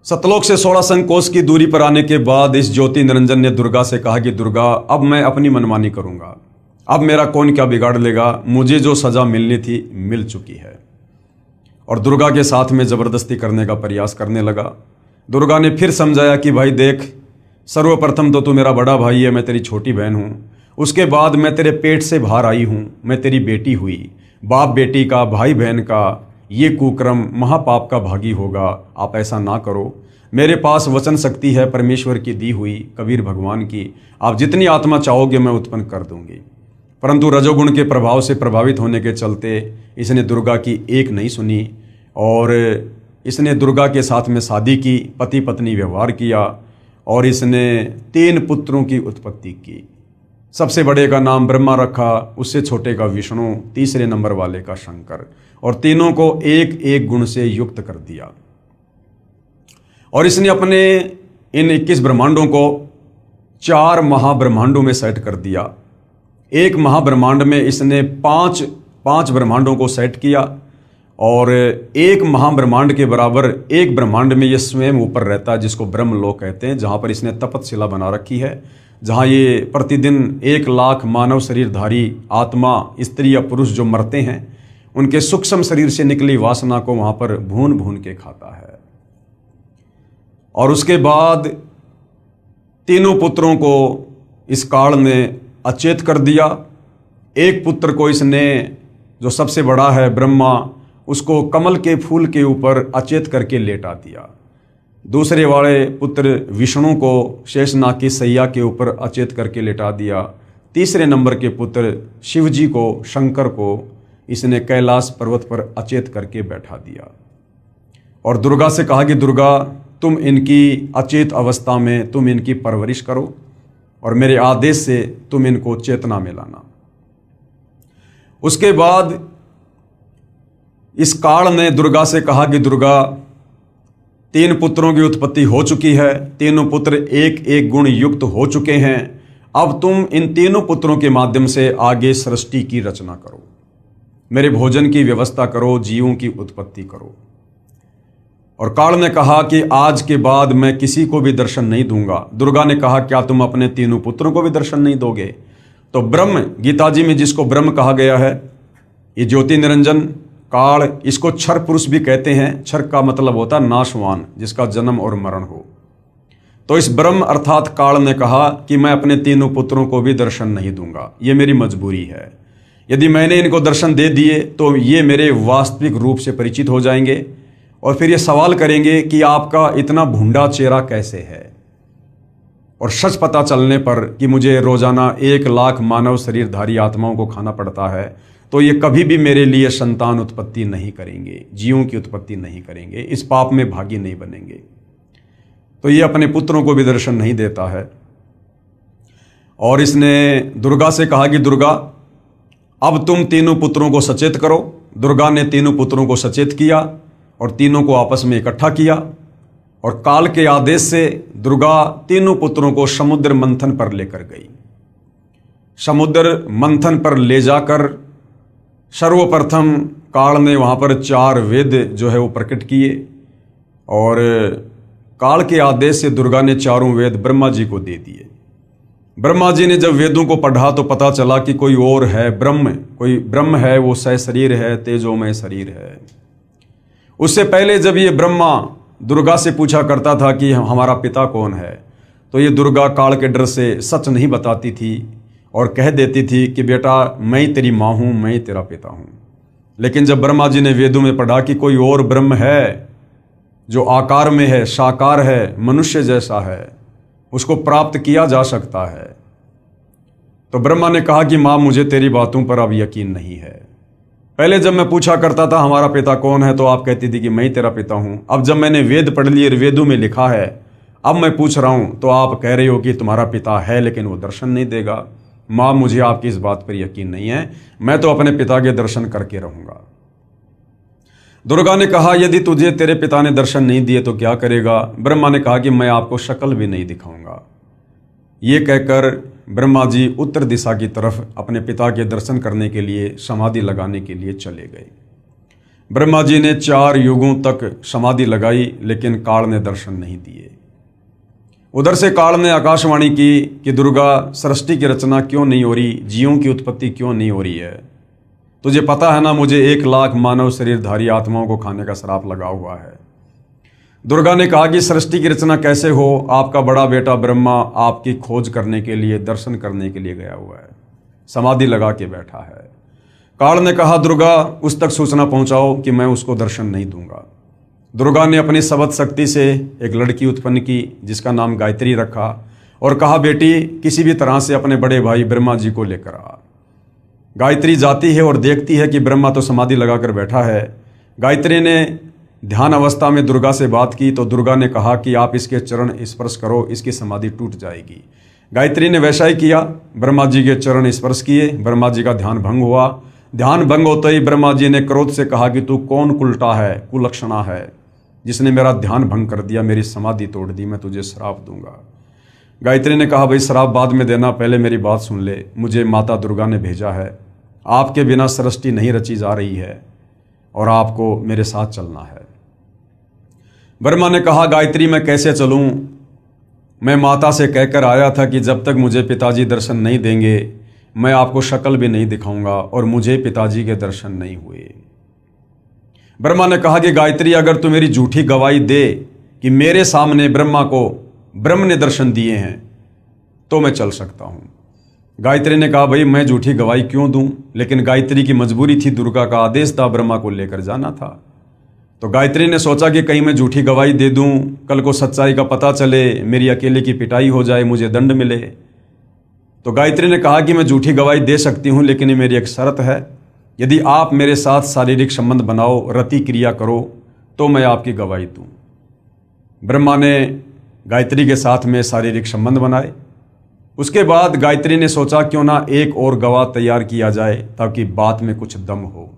सतलोक से 16 शंख कोश की दूरी पर आने के बाद इस ज्योति निरंजन ने दुर्गा से कहा कि दुर्गा अब मैं अपनी मनमानी करूंगा, अब मेरा कौन क्या बिगाड़ लेगा, मुझे जो सजा मिलनी थी मिल चुकी है। और दुर्गा के साथ में जबरदस्ती करने का प्रयास करने लगा। दुर्गा ने फिर समझाया कि भाई देख, सर्वप्रथम तो तू मेरा बड़ा भाई है, मैं तेरी छोटी बहन हूं, उसके बाद मैं तेरे पेट से बाहर आई हूं, मैं तेरी बेटी हुई, बाप बेटी का, भाई बहन का ये कुक्रम महापाप का भागी होगा, आप ऐसा ना करो। मेरे पास वचन शक्ति है परमेश्वर की दी हुई, कबीर भगवान की, आप जितनी आत्मा चाहोगे मैं उत्पन्न कर दूंगी। परंतु रजोगुण के प्रभाव से प्रभावित होने के चलते इसने दुर्गा की एक नहीं सुनी और इसने दुर्गा के साथ में शादी की, पति पत्नी व्यवहार किया और इसने 3 पुत्रों की उत्पत्ति की। सबसे बड़े का नाम ब्रह्मा रखा, उससे छोटे का विष्णु, तीसरे नंबर वाले का शंकर, और तीनों को एक एक गुण से युक्त कर दिया। और इसने अपने इन 21 ब्रह्मांडों को 4 महाब्रह्मांडों में सेट कर दिया। एक महाब्रह्मांड में इसने 5 ब्रह्मांडों को सेट किया और एक महाब्रह्मांड के बराबर एक ब्रह्मांड में ये स्वयं ऊपर रहता है, जिसको ब्रह्मलोक कहते हैं, जहाँ पर इसने तपतशिला बना रखी है, जहाँ ये प्रतिदिन 1,00,000 मानव शरीरधारी आत्मा, स्त्री या पुरुष जो मरते हैं, उनके सूक्ष्म शरीर से निकली वासना को वहाँ पर भून भून के खाता है। और उसके बाद तीनों पुत्रों को इस काल ने अचेत कर दिया। एक पुत्र को इसने, जो सबसे बड़ा है ब्रह्मा, उसको कमल के फूल के ऊपर अचेत करके लेटा दिया। दूसरे वाले पुत्र विष्णु को शेषनाग की सैया के ऊपर अचेत करके लेटा दिया। तीसरे नंबर के पुत्र शिवजी को, शंकर को इसने कैलाश पर्वत पर अचेत करके बैठा दिया और दुर्गा से कहा कि दुर्गा, तुम इनकी अचेत अवस्था में तुम इनकी परवरिश करो और मेरे आदेश से तुम इनको चेतना में लाना। उसके बाद इस काल ने दुर्गा से कहा कि दुर्गा, 3 पुत्रों की उत्पत्ति हो चुकी है, तीनों पुत्र एक एक गुण युक्त हो चुके हैं। अब तुम इन तीनों पुत्रों के माध्यम से आगे सृष्टि की रचना करो, मेरे भोजन की व्यवस्था करो, जीवों की उत्पत्ति करो। और काल ने कहा कि आज के बाद मैं किसी को भी दर्शन नहीं दूंगा। दुर्गा ने कहा, क्या तुम अपने तीनों पुत्रों को भी दर्शन नहीं दोगे? तो ब्रह्म, गीता जी में जिसको ब्रह्म कहा गया है, ये ज्योति निरंजन काल, इसको क्षर पुरुष भी कहते हैं। क्षर का मतलब होता है नाशवान, जिसका जन्म और मरण हो। तो इस ब्रह्म अर्थात काल ने कहा कि मैं अपने तीनों पुत्रों को भी दर्शन नहीं दूंगा, ये मेरी मजबूरी है। यदि मैंने इनको दर्शन दे दिए तो ये मेरे वास्तविक रूप से परिचित हो जाएंगे और फिर ये सवाल करेंगे कि आपका इतना भूंडा चेहरा कैसे है। और सच पता चलने पर कि मुझे रोजाना 1 लाख मानव शरीरधारी आत्माओं को खाना पड़ता है, तो ये कभी भी मेरे लिए संतान उत्पत्ति नहीं करेंगे, जीवों की उत्पत्ति नहीं करेंगे, इस पाप में भागी नहीं बनेंगे। तो ये अपने पुत्रों को भी दर्शन नहीं देता है। और इसने दुर्गा से कहा कि दुर्गा, अब तुम तीनों पुत्रों को सचेत करो। दुर्गा ने तीनों पुत्रों को सचेत किया और तीनों को आपस में इकट्ठा किया और काल के आदेश से दुर्गा तीनों पुत्रों को समुद्र मंथन पर लेकर गई। समुद्र मंथन पर ले जाकर सर्वप्रथम काल ने वहाँ पर 4 वेद जो है वो प्रकट किए और काल के आदेश से दुर्गा ने 4 वेद ब्रह्मा जी को दे दिए। ब्रह्मा जी ने जब वेदों को पढ़ा तो पता चला कि कोई और है ब्रह्म, कोई ब्रह्म है, वो सहशरीर है, तेजोमय शरीर है। उससे पहले जब ये ब्रह्मा दुर्गा से पूछा करता था कि हमारा पिता कौन है, तो ये दुर्गा काल के डर से सच नहीं बताती थी और कह देती थी कि बेटा मैं तेरी माँ हूँ, मैं तेरा पिता हूँ। लेकिन जब ब्रह्मा जी ने वेदों में पढ़ा कि कोई और ब्रह्म है जो आकार में है, साकार है, मनुष्य जैसा है, उसको प्राप्त किया जा सकता है, तो ब्रह्मा ने कहा कि माँ मुझे तेरी बातों पर अब यकीन नहीं है। पहले जब मैं पूछा करता था हमारा पिता कौन है तो आप कहती थी कि मैं ही तेरा पिता हूँ। अब जब मैंने वेद पढ़ लिए, वेदों में लिखा है, अब मैं पूछ रहा हूँ तो आप कह रहे हो कि तुम्हारा पिता है लेकिन वो दर्शन नहीं देगा। माँ मुझे आपकी इस बात पर यकीन नहीं है, मैं तो अपने पिता के दर्शन करके रहूँगा। दुर्गा ने कहा यदि तुझे तेरे पिता ने दर्शन नहीं दिए तो क्या करेगा? ब्रह्मा ने कहा कि मैं आपको शक्ल भी नहीं दिखाऊंगा। ये कहकर ब्रह्मा जी उत्तर दिशा की तरफ अपने पिता के दर्शन करने के लिए समाधि लगाने के लिए चले गए। ब्रह्मा जी ने 4 युगों तक समाधि लगाई लेकिन काल ने दर्शन नहीं दिए। उधर से काल ने आकाशवाणी की कि दुर्गा, सृष्टि की रचना क्यों नहीं हो रही, जीवों की उत्पत्ति क्यों नहीं हो रही है? तुझे पता है ना मुझे 1 लाख मानव शरीरधारी आत्माओं को खाने का श्राप लगा हुआ है। दुर्गा ने कहा कि सृष्टि की रचना कैसे हो? आपका बड़ा बेटा ब्रह्मा आपकी खोज करने के लिए, दर्शन करने के लिए गया हुआ है, समाधि लगा के बैठा है। काल ने कहा दुर्गा उस तक सूचना पहुंचाओ कि मैं उसको दर्शन नहीं दूंगा। दुर्गा ने अपनी सबद शक्ति से एक लड़की उत्पन्न की जिसका नाम गायत्री रखा और कहा बेटी किसी भी तरह से अपने बड़े भाई ब्रह्मा जी को लेकर आ। गायत्री जाती है और देखती है कि ब्रह्मा तो समाधि लगाकर बैठा है। गायत्री ने ध्यान अवस्था में दुर्गा से बात की तो दुर्गा ने कहा कि आप इसके चरण स्पर्श करो, इसकी समाधि टूट जाएगी। गायत्री ने वैसा ही किया, ब्रह्मा जी के चरण स्पर्श किए, ब्रह्मा जी का ध्यान भंग हुआ। ध्यान भंग होते ही ब्रह्मा जी ने क्रोध से कहा कि तू कौन कुलटा है, कुलक्षणा है, जिसने मेरा ध्यान भंग कर दिया, मेरी समाधि तोड़ दी, मैं तुझे श्राप दूंगा। गायत्री ने कहा भाई श्राप बाद में देना, पहले मेरी बात सुन ले। मुझे माता दुर्गा ने भेजा है, आपके बिना सृष्टि नहीं रची जा रही है और आपको मेरे साथ चलना है। ब्रह्मा ने कहा गायत्री मैं कैसे चलूं? मैं माता से कहकर आया था कि जब तक मुझे पिताजी दर्शन नहीं देंगे मैं आपको शक्ल भी नहीं दिखाऊंगा और मुझे पिताजी के दर्शन नहीं हुए। ब्रह्मा ने कहा कि गायत्री अगर तू मेरी झूठी गवाही दे कि मेरे सामने ब्रह्मा को ब्रह्म ने दर्शन दिए हैं तो मैं चल सकता हूं। गायत्री ने कहा भाई मैं झूठी गवाही क्यों दूं? लेकिन गायत्री की मजबूरी थी, दुर्गा का आदेश था, ब्रह्मा को लेकर जाना था। तो गायत्री ने सोचा कि कहीं मैं झूठी गवाही दे दूं, कल को सच्चाई का पता चले, मेरी अकेले की पिटाई हो जाए, मुझे दंड मिले। तो गायत्री ने कहा कि मैं झूठी गवाही दे सकती हूँ, लेकिन ये मेरी एक शर्त है, यदि आप मेरे साथ शारीरिक संबंध बनाओ, रति क्रिया करो, तो मैं आपकी गवाही दूँ। ब्रह्मा ने गायत्री के साथ में शारीरिक संबंध बनाए। उसके बाद गायत्री ने सोचा क्यों ना एक और गवाह तैयार किया जाए ताकि बात में कुछ दम हो।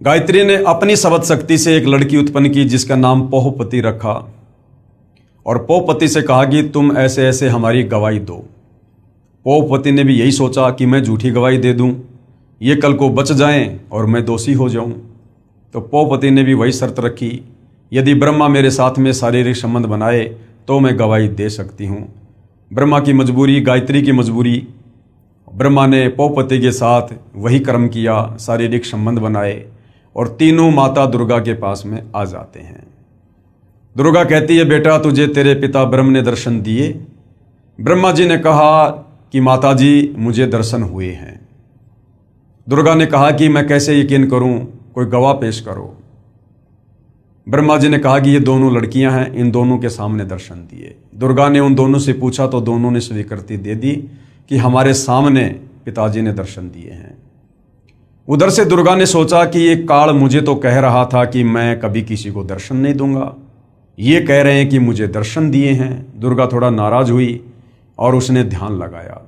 गायत्री ने अपनी शब्द शक्ति से एक लड़की उत्पन्न की जिसका नाम पोहपति रखा और पोहपति से कहा कि तुम ऐसे ऐसे हमारी गवाही दो। पोहपति ने भी यही सोचा कि मैं झूठी गवाही दे दूं, ये कल को बच जाएं और मैं दोषी हो जाऊं। तो पोहपति ने भी वही शर्त रखी, यदि ब्रह्मा मेरे साथ में शारीरिक संबंध बनाए तो मैं गवाही दे सकती हूँ। ब्रह्मा की मजबूरी, गायत्री की मजबूरी। ब्रह्मा ने पोहपति के साथ वही कर्म किया, शारीरिक संबंध बनाए और तीनों माता दुर्गा के पास में आ जाते हैं। दुर्गा कहती है, बेटा तुझे तेरे पिता ब्रह्म ने दर्शन दिए। ब्रह्मा जी ने कहा कि माता जी मुझे दर्शन हुए हैं। दुर्गा ने कहा कि मैं कैसे यकीन करूं, कोई गवाह पेश करो। ब्रह्मा जी ने कहा कि ये दोनों लड़कियां हैं, इन दोनों के सामने दर्शन दिए। दुर्गा ने उन दोनों से पूछा तो दोनों ने स्वीकृति दे दी कि हमारे सामने पिताजी ने दर्शन दिए हैं। उधर से दुर्गा ने सोचा कि ये काल मुझे तो कह रहा था कि मैं कभी किसी को दर्शन नहीं दूंगा, ये कह रहे हैं कि मुझे दर्शन दिए हैं। दुर्गा थोड़ा नाराज हुई और उसने ध्यान लगाया।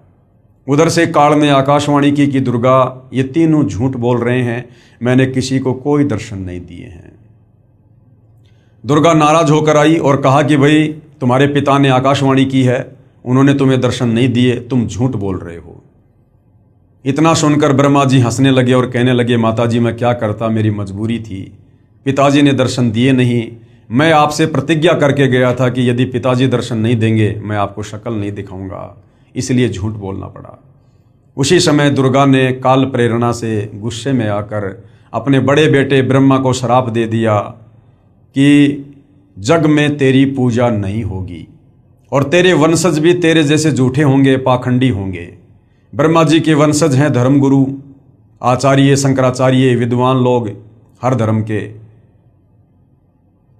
उधर से काल ने आकाशवाणी की कि दुर्गा ये तीनों झूठ बोल रहे हैं, मैंने किसी को कोई दर्शन नहीं दिए हैं। दुर्गा नाराज होकर आई और कहा कि भाई तुम्हारे पिता ने आकाशवाणी की है, उन्होंने तुम्हें दर्शन नहीं दिए, तुम झूठ बोल रहे हो। इतना सुनकर ब्रह्मा जी हंसने लगे और कहने लगे, माता जी मैं क्या करता, मेरी मजबूरी थी, पिताजी ने दर्शन दिए नहीं। मैं आपसे प्रतिज्ञा करके गया था कि यदि पिताजी दर्शन नहीं देंगे मैं आपको शक्ल नहीं दिखाऊंगा, इसलिए झूठ बोलना पड़ा। उसी समय दुर्गा ने काल प्रेरणा से गुस्से में आकर अपने बड़े बेटे ब्रह्मा को श्राप दे दिया कि जग में तेरी पूजा नहीं होगी और तेरे वंशज भी तेरे जैसे झूठे होंगे, पाखंडी होंगे। ब्रह्मा जी के वंशज हैं धर्मगुरु, आचार्य, शंकराचार्य, विद्वान लोग हर धर्म के,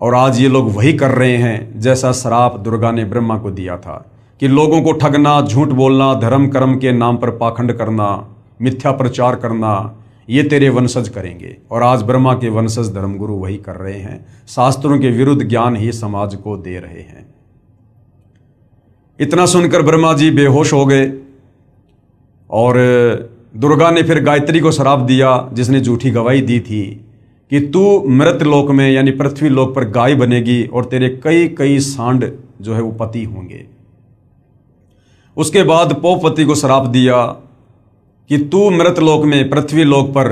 और आज ये लोग वही कर रहे हैं जैसा श्राप दुर्गा ने ब्रह्मा को दिया था कि लोगों को ठगना, झूठ बोलना, धर्म कर्म के नाम पर पाखंड करना, मिथ्या प्रचार करना, ये तेरे वंशज करेंगे। और आज ब्रह्मा के वंशज धर्मगुरु वही कर रहे हैं, शास्त्रों के विरुद्ध ज्ञान ही समाज को दे रहे हैं। इतना सुनकर ब्रह्मा जी बेहोश हो गए और दुर्गा ने फिर गायत्री को श्राप दिया, जिसने झूठी गवाही दी थी कि तू मृत लोक में यानी पृथ्वी लोक पर गाय बनेगी और तेरे कई कई सांड जो है वो पति होंगे। उसके बाद पोहपति को श्राप दिया कि तू मृत लोक में, पृथ्वी लोक पर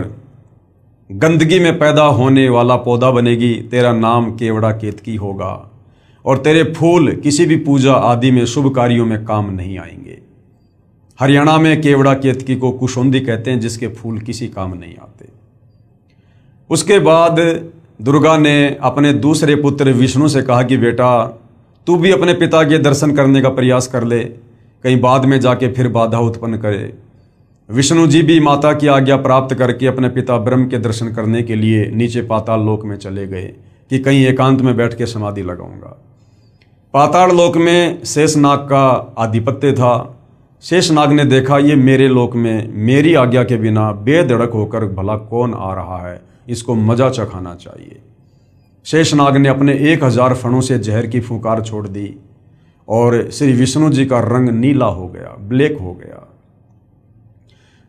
गंदगी में पैदा होने वाला पौधा बनेगी, तेरा नाम केवड़ा केतकी होगा और तेरे फूल किसी भी पूजा आदि में, शुभ कार्यों में काम नहीं आएंगे। हरियाणा में केवड़ा केतकी को कुशोंदी कहते हैं, जिसके फूल किसी काम नहीं आते। उसके बाद दुर्गा ने अपने दूसरे पुत्र विष्णु से कहा कि बेटा तू भी अपने पिता के दर्शन करने का प्रयास कर ले, कहीं बाद में जाके फिर बाधा उत्पन्न करे। विष्णु जी भी माता की आज्ञा प्राप्त करके अपने पिता ब्रह्म के दर्शन करने के लिए नीचे पाताल लोक में चले गए कि कहीं एकांत में बैठ के समाधि लगाऊंगा। पाताल लोक में शेषनाग का आधिपत्य था। शेषनाग ने देखा ये मेरे लोक में मेरी आज्ञा के बिना बेधड़क होकर भला कौन आ रहा है, इसको मजा चखाना चाहिए। शेषनाग ने अपने 1000 फणों से जहर की फुंकार छोड़ दी और श्री विष्णु जी का रंग नीला हो गया, ब्लैक हो गया।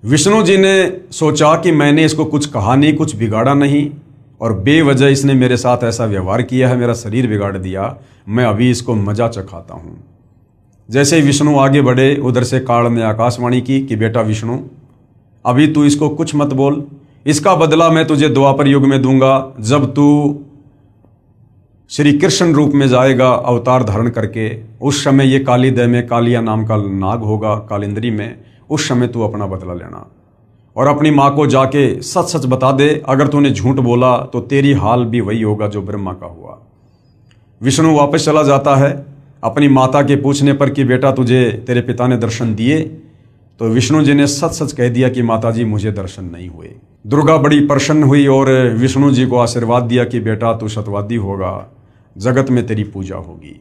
विष्णु जी ने सोचा कि मैंने इसको कुछ कहा नहीं, कुछ बिगाड़ा नहीं और बेवजह इसने मेरे साथ ऐसा व्यवहार किया है, मेरा शरीर बिगाड़ दिया, मैं अभी इसको मजा चखाता हूँ। जैसे ही विष्णु आगे बढ़े, उधर से काल ने आकाशवाणी की कि बेटा विष्णु अभी तू इसको कुछ मत बोल, इसका बदला मैं तुझे द्वापर युग में दूंगा, जब तू श्री कृष्ण रूप में जाएगा अवतार धारण करके। उस समय ये कालीदय में कालिया नाम का नाग होगा, कालिंद्री में, उस समय तू अपना बदला लेना और अपनी माँ को जाके सच सच बता दे, अगर तूने झूठ बोला तो तेरी हाल भी वही होगा जो ब्रह्मा का हुआ। विष्णु वापस चला जाता है अपनी माता के पूछने पर कि बेटा तुझे तेरे पिता ने दर्शन दिए, तो विष्णु जी ने सच सच कह दिया कि माता जी मुझे दर्शन नहीं हुए। दुर्गा बड़ी प्रसन्न हुई और विष्णु जी को आशीर्वाद दिया कि बेटा तू सत्यवादी होगा, जगत में तेरी पूजा होगी।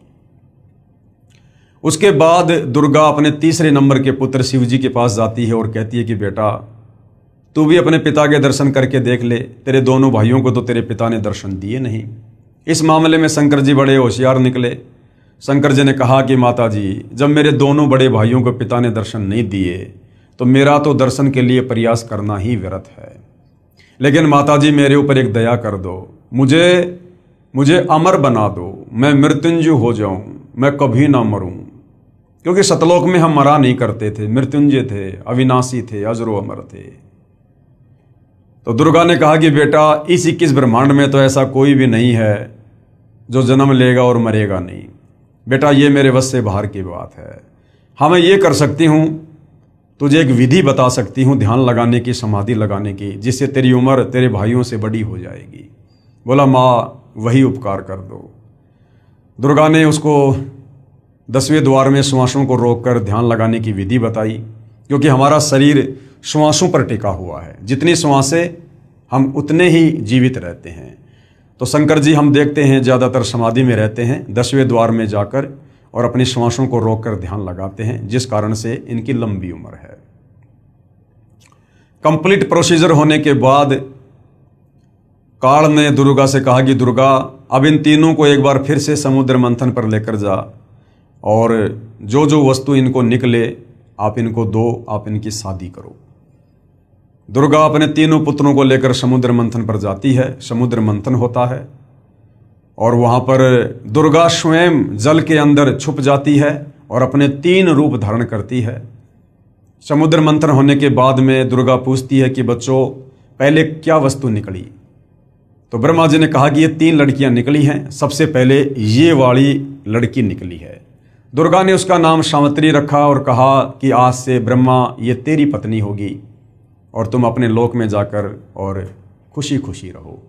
उसके बाद दुर्गा अपने तीसरे नंबर के पुत्र शिव जी के पास जाती है और कहती है कि बेटा तू भी अपने पिता के दर्शन करके देख ले, तेरे दोनों भाइयों को तो तेरे पिता ने दर्शन दिए नहीं। इस मामले में शंकर जी बड़े होशियार निकले। शंकर जी ने कहा कि माता जी, जब मेरे दोनों बड़े भाइयों को पिता ने दर्शन नहीं दिए तो मेरा तो दर्शन के लिए प्रयास करना ही व्यर्थ है। लेकिन माता जी मेरे ऊपर एक दया कर दो, मुझे अमर बना दो, मैं मृत्युंजय हो जाऊं, मैं कभी ना मरूं। क्योंकि सतलोक में हम मरा नहीं करते थे, मृत्युंजय थे, अविनाशी थे, अजरो अमर थे। तो दुर्गा ने कहा कि बेटा इस 21 ब्रह्मांड में तो ऐसा कोई भी नहीं है जो जन्म लेगा और मरेगा नहीं। बेटा ये मेरे बस से बाहर की बात है। हाँ मैं ये कर सकती हूँ, तुझे एक विधि बता सकती हूँ ध्यान लगाने की, समाधि लगाने की, जिससे तेरी उम्र तेरे भाइयों से बड़ी हो जाएगी। बोला माँ वही उपकार कर दो। दुर्गा ने उसको 10वें द्वार में श्वासों को रोककर ध्यान लगाने की विधि बताई, क्योंकि हमारा शरीर श्वासों पर टिका हुआ है। जितनी श्वासें हम उतने ही जीवित रहते हैं। तो शंकर जी हम देखते हैं ज़्यादातर समाधि में रहते हैं, 10वें द्वार में जाकर और अपनी श्वासों को रोककर ध्यान लगाते हैं, जिस कारण से इनकी लंबी उम्र है। कंप्लीट प्रोसीजर होने के बाद काल ने दुर्गा से कहा कि दुर्गा अब इन तीनों को एक बार फिर से समुद्र मंथन पर लेकर जा और जो जो वस्तु इनको निकले आप इनको दो, आप इनकी शादी करो। दुर्गा अपने तीनों पुत्रों को लेकर समुद्र मंथन पर जाती है। समुद्र मंथन होता है और वहाँ पर दुर्गा स्वयं जल के अंदर छुप जाती है और अपने 3 रूप धारण करती है। समुद्र मंथन होने के बाद में दुर्गा पूछती है कि बच्चों पहले क्या वस्तु निकली? तो ब्रह्मा जी ने कहा कि ये 3 लड़कियां निकली हैं। सबसे पहले ये वाली लड़की निकली है। दुर्गा ने उसका नाम सावित्री रखा और कहा कि आज से ब्रह्मा ये तेरी पत्नी होगी और तुम अपने लोक में जाकर और खुशी खुशी रहो।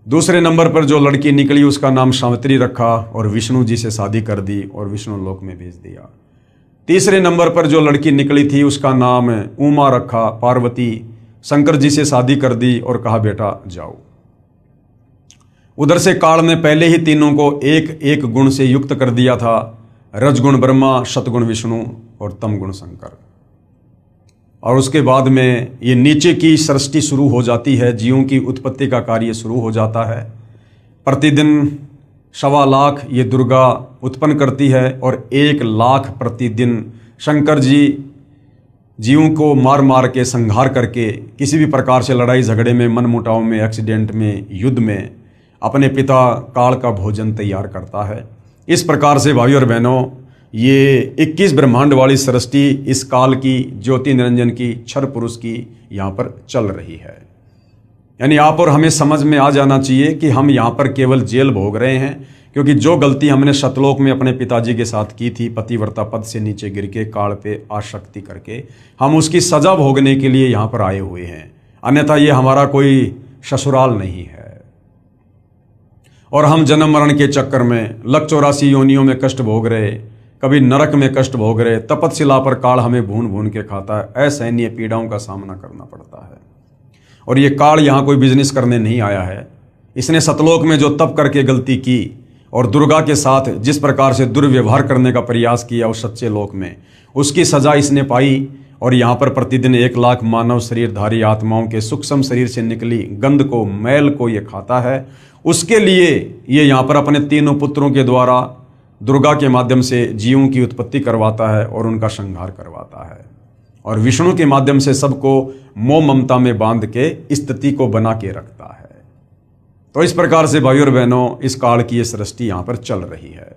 दूसरे नंबर पर जो लड़की निकली उसका नाम सावित्री रखा और विष्णु जी से शादी कर दी और विष्णु लोक में भेज दिया। तीसरे नंबर पर जो लड़की निकली थी उसका नाम उमा रखा, पार्वती, शंकर जी से शादी कर दी और कहा बेटा जाओ। उधर से काल ने पहले ही तीनों को एक एक गुण से युक्त कर दिया था, रजगुण ब्रह्मा, सतगुण विष्णु और तमगुण शंकर। और उसके बाद में ये नीचे की सृष्टि शुरू हो जाती है, जीवों की उत्पत्ति का कार्य शुरू हो जाता है। प्रतिदिन 1.25 लाख ये दुर्गा उत्पन्न करती है और 1 लाख प्रतिदिन शंकर जी जीवों को मार मार के संहार करके किसी भी प्रकार से लड़ाई झगड़े में, मन मुटाव में, एक्सीडेंट में, युद्ध में अपने पिता काल का भोजन तैयार करता है। इस प्रकार से भाई और बहनों ये 21 ब्रह्मांड वाली सृष्टि इस काल की, ज्योति निरंजन की, क्षर पुरुष की यहाँ पर चल रही है। यानी आप और हमें समझ में आ जाना चाहिए कि हम यहाँ पर केवल जेल भोग रहे हैं, क्योंकि जो गलती हमने सतलोक में अपने पिताजी के साथ की थी, पतिव्रता पद से नीचे गिर के काल पे आसक्ति करके, हम उसकी सजा भोगने के लिए यहाँ पर आए हुए हैं। अन्यथा ये हमारा कोई ससुराल नहीं है। और हम जन्म मरण के चक्कर में 184 योनियों में कष्ट भोग रहे, कभी नरक में कष्ट भोग रहे, तपतशिला पर काल हमें भून भून के खाता है। असहनीय पीड़ाओं का सामना करना पड़ता है। और ये काल यहाँ कोई बिजनेस करने नहीं आया है। इसने सतलोक में जो तप करके गलती की और दुर्गा के साथ जिस प्रकार से दुर्व्यवहार करने का प्रयास किया उस सच्चे लोक में, उसकी सजा इसने पाई। और यहाँ पर प्रतिदिन 1 लाख मानव शरीरधारी आत्माओं के सूक्ष्म शरीर से निकली गंध को, मैल को ये खाता है। उसके लिए ये यहाँ पर अपने तीनों पुत्रों के द्वारा दुर्गा के माध्यम से जीवों की उत्पत्ति करवाता है और उनका संहार करवाता है। और विष्णु के माध्यम से सबको मोह ममता में बांध के स्थिति को बना के रखता है। तो इस प्रकार से भाई और बहनों इस काल की ये सृष्टि यहाँ पर चल रही है।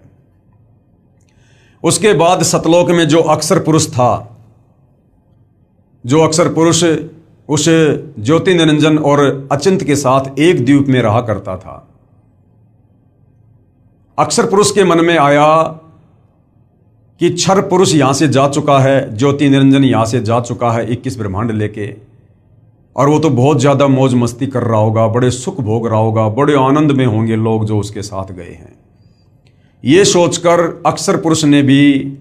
उसके बाद सतलोक में जो अक्षर पुरुष था, जो अक्षर पुरुष उस ज्योति निरंजन और अचिंत के साथ एक द्वीप में रहा करता था, अक्षर पुरुष के मन में आया कि क्षर पुरुष यहां से जा चुका है, ज्योति निरंजन यहां से जा चुका है 21 ब्रह्मांड लेके, और वो तो बहुत ज्यादा मौज मस्ती कर रहा होगा, बड़े सुख भोग रहा होगा, बड़े आनंद में होंगे लोग जो उसके साथ गए हैं। ये सोचकर अक्षर पुरुष ने भी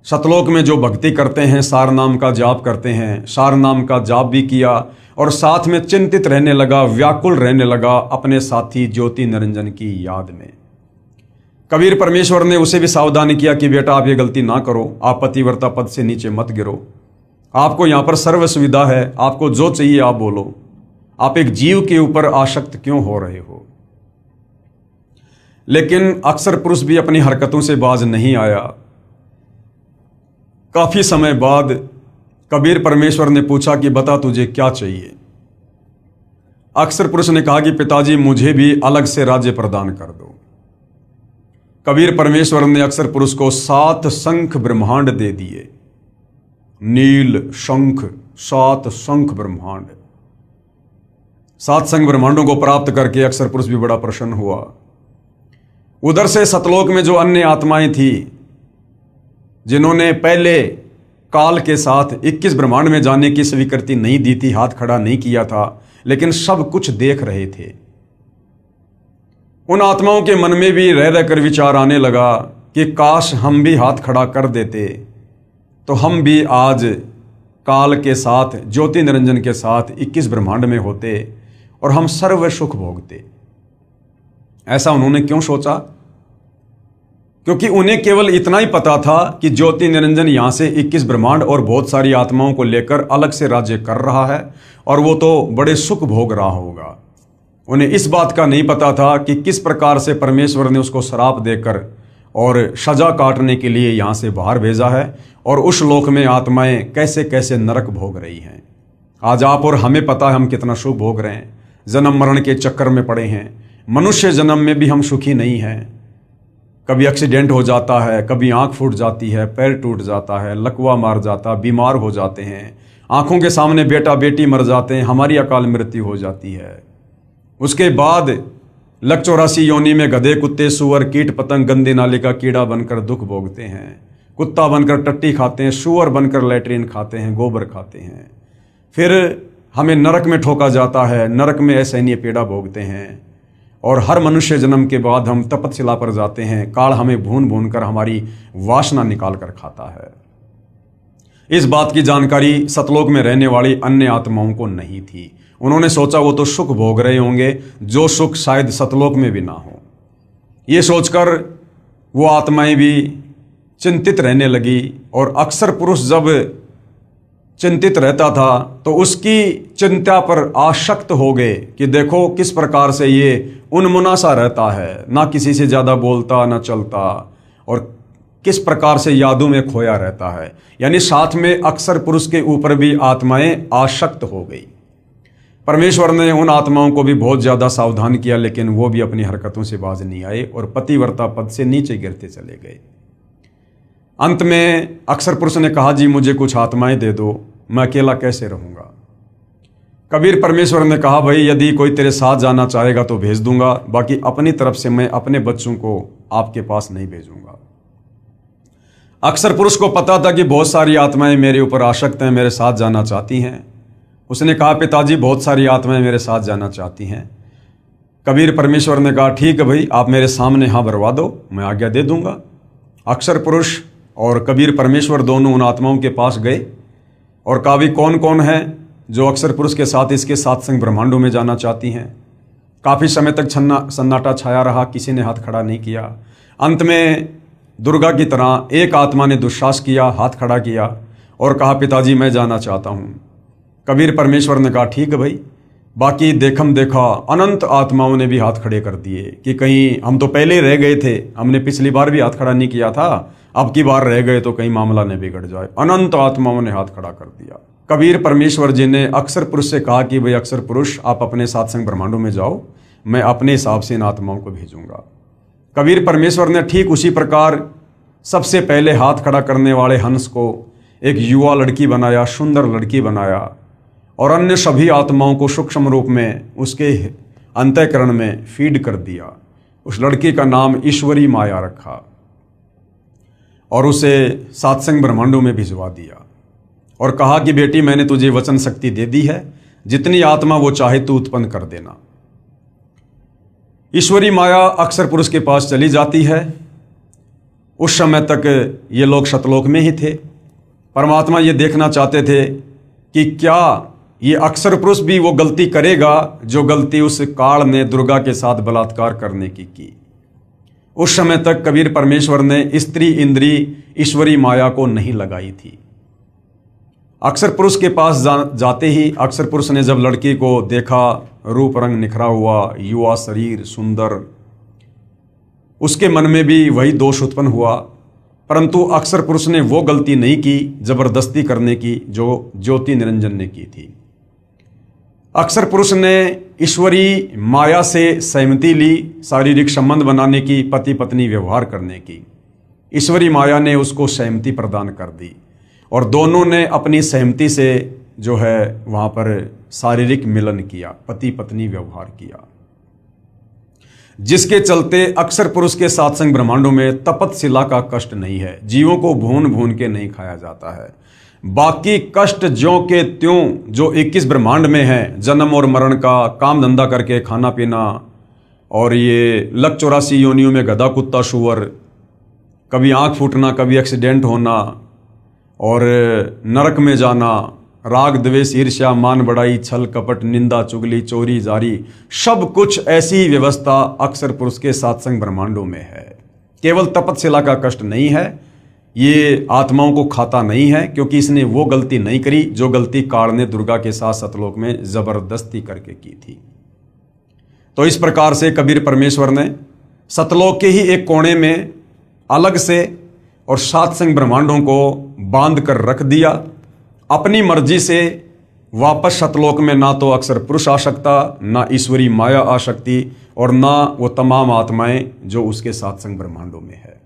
सतलोक में जो भक्ति करते हैं, सार नाम का जाप करते हैं, सार नाम का जाप भी किया और साथ में चिंतित रहने लगा, व्याकुल रहने लगा अपने साथी ज्योति निरंजन की याद में। कबीर परमेश्वर ने उसे भी सावधान किया कि बेटा आप ये गलती ना करो, आप पतिव्रता पद से नीचे मत गिरो, आपको यहाँ पर सर्व सुविधा है, आपको जो चाहिए आप बोलो, आप एक जीव के ऊपर आसक्त क्यों हो रहे हो। लेकिन अक्सर पुरुष भी अपनी हरकतों से बाज नहीं आया। काफी समय बाद कबीर परमेश्वर ने पूछा कि बता तुझे क्या चाहिए। अक्सर पुरुष ने कहा कि पिताजी मुझे भी अलग से राज्य प्रदान कर दो। कबीर परमेश्वर ने अक्सर पुरुष को 7 शंख ब्रह्मांड दे दिए। नील शंख, 7 शंख ब्रह्मांड, 7 शंख ब्रह्मांडों को प्राप्त करके अक्सर पुरुष भी बड़ा प्रसन्न हुआ। उधर से सतलोक में जो अन्य आत्माएं थी जिन्होंने पहले काल के साथ 21 ब्रह्मांड में जाने की स्वीकृति नहीं दी थी, हाथ खड़ा नहीं किया था, लेकिन सब कुछ देख रहे थे, उन आत्माओं के मन में भी रह रहकर विचार आने लगा कि काश हम भी हाथ खड़ा कर देते तो हम भी आज काल के साथ, ज्योति निरंजन के साथ 21 ब्रह्मांड में होते और हम सर्व सुख भोगते। ऐसा उन्होंने क्यों सोचा? क्योंकि उन्हें केवल इतना ही पता था कि ज्योति निरंजन यहां से 21 ब्रह्मांड और बहुत सारी आत्माओं को लेकर अलग से राज्य कर रहा है और वो तो बड़े सुख भोग रहा होगा। उन्हें इस बात का नहीं पता था कि किस प्रकार से परमेश्वर ने उसको श्राप देकर और सजा काटने के लिए यहां से बाहर भेजा है और उस लोक में आत्माएं कैसे कैसे नरक भोग रही हैं। आज आप और हमें पता है हम कितना सुख भोग रहे हैं, जन्म मरण के चक्कर में पड़े हैं। मनुष्य जन्म में भी हम सुखी नहीं हैं। कभी एक्सीडेंट हो जाता है, कभी आंख फूट जाती है, पैर टूट जाता है, लकवा मार जाता, बीमार हो जाते हैं, आंखों के सामने बेटा बेटी मर जाते हैं, हमारी अकाल मृत्यु हो जाती है। उसके बाद 184 योनि में गधे, कुत्ते, सुअर, कीट पतंग, गंदे नाले का कीड़ा बनकर दुख भोगते हैं। कुत्ता बनकर टट्टी खाते हैं, सुअर बनकर लैट्रिन खाते हैं, गोबर खाते हैं। फिर हमें नरक में ठोका जाता है, नरक में असहनीय पीड़ा भोगते हैं और हर मनुष्य जन्म के बाद हम तपतशिला पर जाते हैं। काल हमें भून भून कर हमारी वासना निकाल कर खाता है। इस बात की जानकारी सतलोक में रहने वाली अन्य आत्माओं को नहीं थी। उन्होंने सोचा वो तो सुख भोग रहे होंगे जो सुख शायद सतलोक में भी ना हो। ये सोचकर वो आत्माएं भी चिंतित रहने लगी और अक्सर पुरुष जब चिंतित रहता था तो उसकी चिंता पर आसक्त हो गए कि देखो किस प्रकार से ये उन्मुनासा रहता है, ना किसी से ज़्यादा बोलता ना चलता और किस प्रकार से यादों में खोया रहता है। यानी साथ में अक्सर पुरुष के ऊपर भी आत्माएं आसक्त हो गई। परमेश्वर ने उन आत्माओं को भी बहुत ज़्यादा सावधान किया, लेकिन वो भी अपनी हरकतों से बाज नहीं आए और पतिव्रता पद से नीचे गिरते चले गए। अंत में अक्सर पुरुष ने कहा जी मुझे कुछ आत्माएं दे दो, मैं अकेला कैसे रहूंगा। कबीर परमेश्वर ने कहा भाई यदि कोई तेरे साथ जाना चाहेगा तो भेज दूंगा, बाकी अपनी तरफ से मैं अपने बच्चों को आपके पास नहीं भेजूंगा। अक्सर पुरुष को पता था कि बहुत सारी आत्माएं मेरे ऊपर आसक्त हैं, मेरे साथ जाना चाहती हैं। उसने कहा पिताजी बहुत सारी आत्माएं मेरे साथ जाना चाहती हैं। कबीर परमेश्वर ने कहा ठीक है भाई, आप मेरे सामने हाँ भरवा दो, मैं आज्ञा दे दूंगा। अक्सर पुरुष और कबीर परमेश्वर दोनों उन आत्माओं के पास गए और कहा भी कौन कौन है जो अक्सर पुरुष के साथ इसके सत्संग ब्रह्मांडों में जाना चाहती हैं। काफ़ी समय तक सन्नाटा छाया रहा, किसी ने हाथ खड़ा नहीं किया। अंत में दुर्गा की तरह एक आत्मा ने दुस्साहस किया, हाथ खड़ा किया और कहा पिताजी मैं जाना चाहता हूँ। कबीर परमेश्वर ने कहा ठीक है भाई। बाकी देखम देखा अनंत आत्माओं ने भी हाथ खड़े कर दिए कि कहीं हम तो पहले ही रह गए थे, हमने पिछली बार भी हाथ खड़ा नहीं किया था, अब की बार रह गए तो कहीं मामला न बिगड़ जाए। अनंत आत्माओं ने हाथ खड़ा कर दिया। कबीर परमेश्वर जी ने अक्सर पुरुष से कहा कि भाई अक्सर पुरुष आप अपने सत्संग ब्रह्मांडों में जाओ, मैं अपने हिसाब से इन आत्माओं को भेजूंगा। कबीर परमेश्वर ने ठीक उसी प्रकार सबसे पहले हाथ खड़ा करने वाले हंस को एक युवा लड़की बनाया, सुंदर लड़की बनाया और अन्य सभी आत्माओं को सूक्ष्म रूप में उसके अंतःकरण में फीड कर दिया। उस लड़की का नाम ईश्वरी माया रखा और उसे सत्संग ब्रह्मांडों में भिजवा दिया और कहा कि बेटी मैंने तुझे वचन शक्ति दे दी है, जितनी आत्मा वो चाहे तू उत्पन्न कर देना। ईश्वरी माया अक्सर पुरुष के पास चली जाती है। उस समय तक ये लोग सतलोक में ही थे। परमात्मा ये देखना चाहते थे कि क्या ये अक्सर पुरुष भी वो गलती करेगा जो गलती उस काल ने दुर्गा के साथ बलात्कार करने की। उस समय तक कबीर परमेश्वर ने स्त्री इंद्री ईश्वरी माया को नहीं लगाई थी। अक्सर पुरुष के पास जाते ही अक्सर पुरुष ने जब लड़की को देखा, रूप रंग निखरा हुआ, युवा शरीर सुंदर, उसके मन में भी वही दोष उत्पन्न हुआ। परंतु अक्सर पुरुष ने वो गलती नहीं की जबरदस्ती करने की जो ज्योति निरंजन ने की थी। अक्सर पुरुष ने ईश्वरी माया से सहमति ली, शारीरिक संबंध बनाने की, पति पत्नी व्यवहार करने की। ईश्वरी माया ने उसको सहमति प्रदान कर दी और दोनों ने अपनी सहमति से जो है वहाँ पर शारीरिक मिलन किया, पति पत्नी व्यवहार किया, जिसके चलते अक्सर पुरुष के सात्संग ब्रह्मांडों में तपतशिला का कष्ट नहीं है। जीवों को भून भून के नहीं खाया जाता है। बाकी कष्ट ज्यों के त्यों जो 21 ब्रह्मांड में है, जन्म और मरण का, काम धंधा करके खाना पीना, और ये लक 84 योनियों में गधा कुत्ता सुअर, कभी आंख फूटना, कभी एक्सीडेंट होना, और नरक में जाना, राग द्वेष ईर्ष्या मान बढ़ाई छल कपट निंदा चुगली चोरी जारी, सब कुछ ऐसी व्यवस्था अक्सर पुरुष के सात्संग ब्रह्मांडों में है। केवल तपतशिला का कष्ट नहीं है, ये आत्माओं को खाता नहीं है, क्योंकि इसने वो गलती नहीं करी जो गलती काल ने दुर्गा के साथ सतलोक में जबरदस्ती करके की थी। तो इस प्रकार से कबीर परमेश्वर ने सतलोक के ही एक कोने में अलग से और सात्संग ब्रह्मांडों को बांध कर रख दिया। अपनी मर्जी से वापस सतलोक में ना तो अक्सर पुरुष आ सकता, ना ईश्वरी माया आ सकती, और ना वो तमाम आत्माएं जो उसके सात्संग ब्रह्मांडों में है।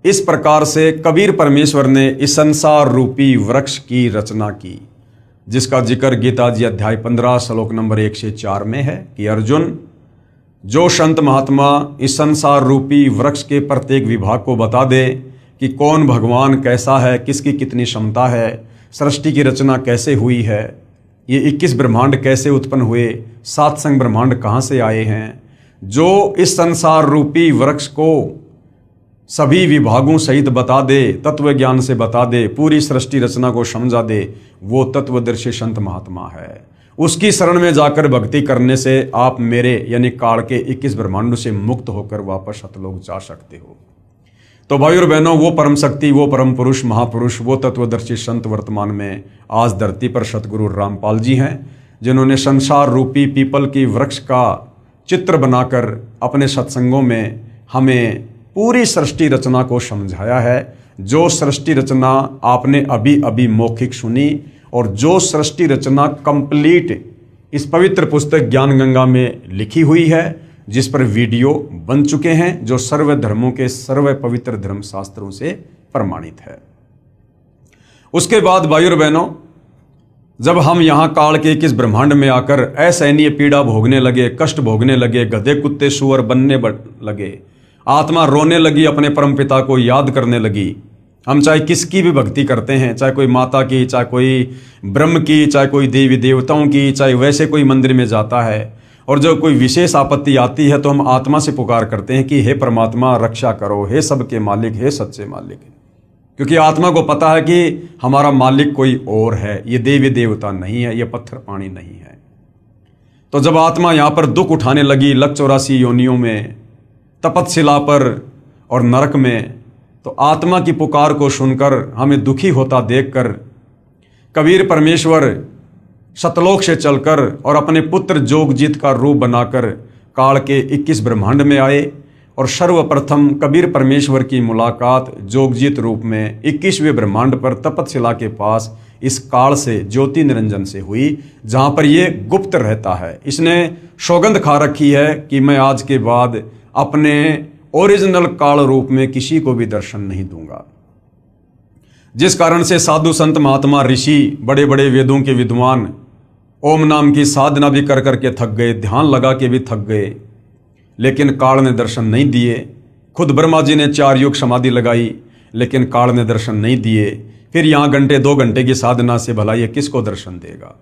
इस प्रकार से कबीर परमेश्वर ने इस संसार रूपी वृक्ष की रचना की, जिसका जिक्र गीता जी अध्याय 15 श्लोक नंबर 1 से 4 में है कि अर्जुन, जो संत महात्मा इस संसार रूपी वृक्ष के प्रत्येक विभाग को बता दे कि कौन भगवान कैसा है, किसकी कितनी क्षमता है, सृष्टि की रचना कैसे हुई है, ये 21 ब्रह्मांड कैसे उत्पन्न हुए, सात्संग ब्रह्मांड कहाँ से आए हैं, जो इस संसार रूपी वृक्ष को सभी विभागों सहित बता दे, तत्व ज्ञान से बता दे, पूरी सृष्टि रचना को समझा दे, वो तत्वदर्शी संत महात्मा है। उसकी शरण में जाकर भक्ति करने से आप मेरे यानी काल के 21 ब्रह्मांडों से मुक्त होकर वापस सतलोक जा सकते हो। तो भाई और बहनों, वो परम शक्ति, वो परम पुरुष, महापुरुष, वो तत्वदर्शी संत वर्तमान में आज धरती पर सतगुरु रामपाल जी हैं, जिन्होंने संसार रूपी पीपल की वृक्ष का चित्र बनाकर अपने सत्संगों में हमें पूरी सृष्टि रचना को समझाया है। जो सृष्टि रचना आपने अभी अभी मौखिक सुनी, और जो सृष्टि रचना कंप्लीट इस पवित्र पुस्तक ज्ञान गंगा में लिखी हुई है, जिस पर वीडियो बन चुके हैं, जो सर्व धर्मों के सर्व पवित्र धर्म शास्त्रों से प्रमाणित है। उसके बाद भाई और बहनों, जब हम यहाँ काल के 21 ब्रह्मांड में आकर असहनीय पीड़ा भोगने लगे, कष्ट भोगने लगे, गधे कुत्ते सुअर बनने लगे, आत्मा रोने लगी, अपने परमपिता को याद करने लगी। हम चाहे किसकी भी भक्ति करते हैं, चाहे कोई माता की, चाहे कोई ब्रह्म की, चाहे कोई देवी देवताओं की, चाहे वैसे कोई मंदिर में जाता है, और जब कोई विशेष आपत्ति आती है तो हम आत्मा से पुकार करते हैं कि हे परमात्मा रक्षा करो, हे सबके मालिक, हे सच्चे मालिक। क्योंकि आत्मा को पता है कि हमारा मालिक कोई और है, ये देवी देवता नहीं है, ये पत्थर पानी नहीं है। तो जब आत्मा यहाँ पर दुख उठाने लगी लक 84 योनियों में, तपतशिला पर और नरक में, तो आत्मा की पुकार को सुनकर हमें दुखी होता देखकर कबीर परमेश्वर सतलोक से चलकर और अपने पुत्र जोगजीत का रूप बनाकर काल के 21 ब्रह्मांड में आए, और सर्वप्रथम कबीर परमेश्वर की मुलाकात जोगजीत रूप में 21वें ब्रह्मांड पर तपतशिला के पास इस काल से ज्योति निरंजन से हुई, जहाँ पर ये गुप्त रहता है। इसने सौगंध खा रखी है कि मैं आज के बाद अपने ओरिजिनल काल रूप में किसी को भी दर्शन नहीं दूंगा। जिस कारण से साधु संत महात्मा ऋषि, बड़े बड़े वेदों के विद्वान ओम नाम की साधना भी कर करके थक गए, ध्यान लगा के भी थक गए, लेकिन काल ने दर्शन नहीं दिए। खुद ब्रह्मा जी ने 4 युग समाधि लगाई, लेकिन काल ने दर्शन नहीं दिए। फिर यहाँ घंटे 2 घंटे की साधना से भला ये किसको दर्शन देगा।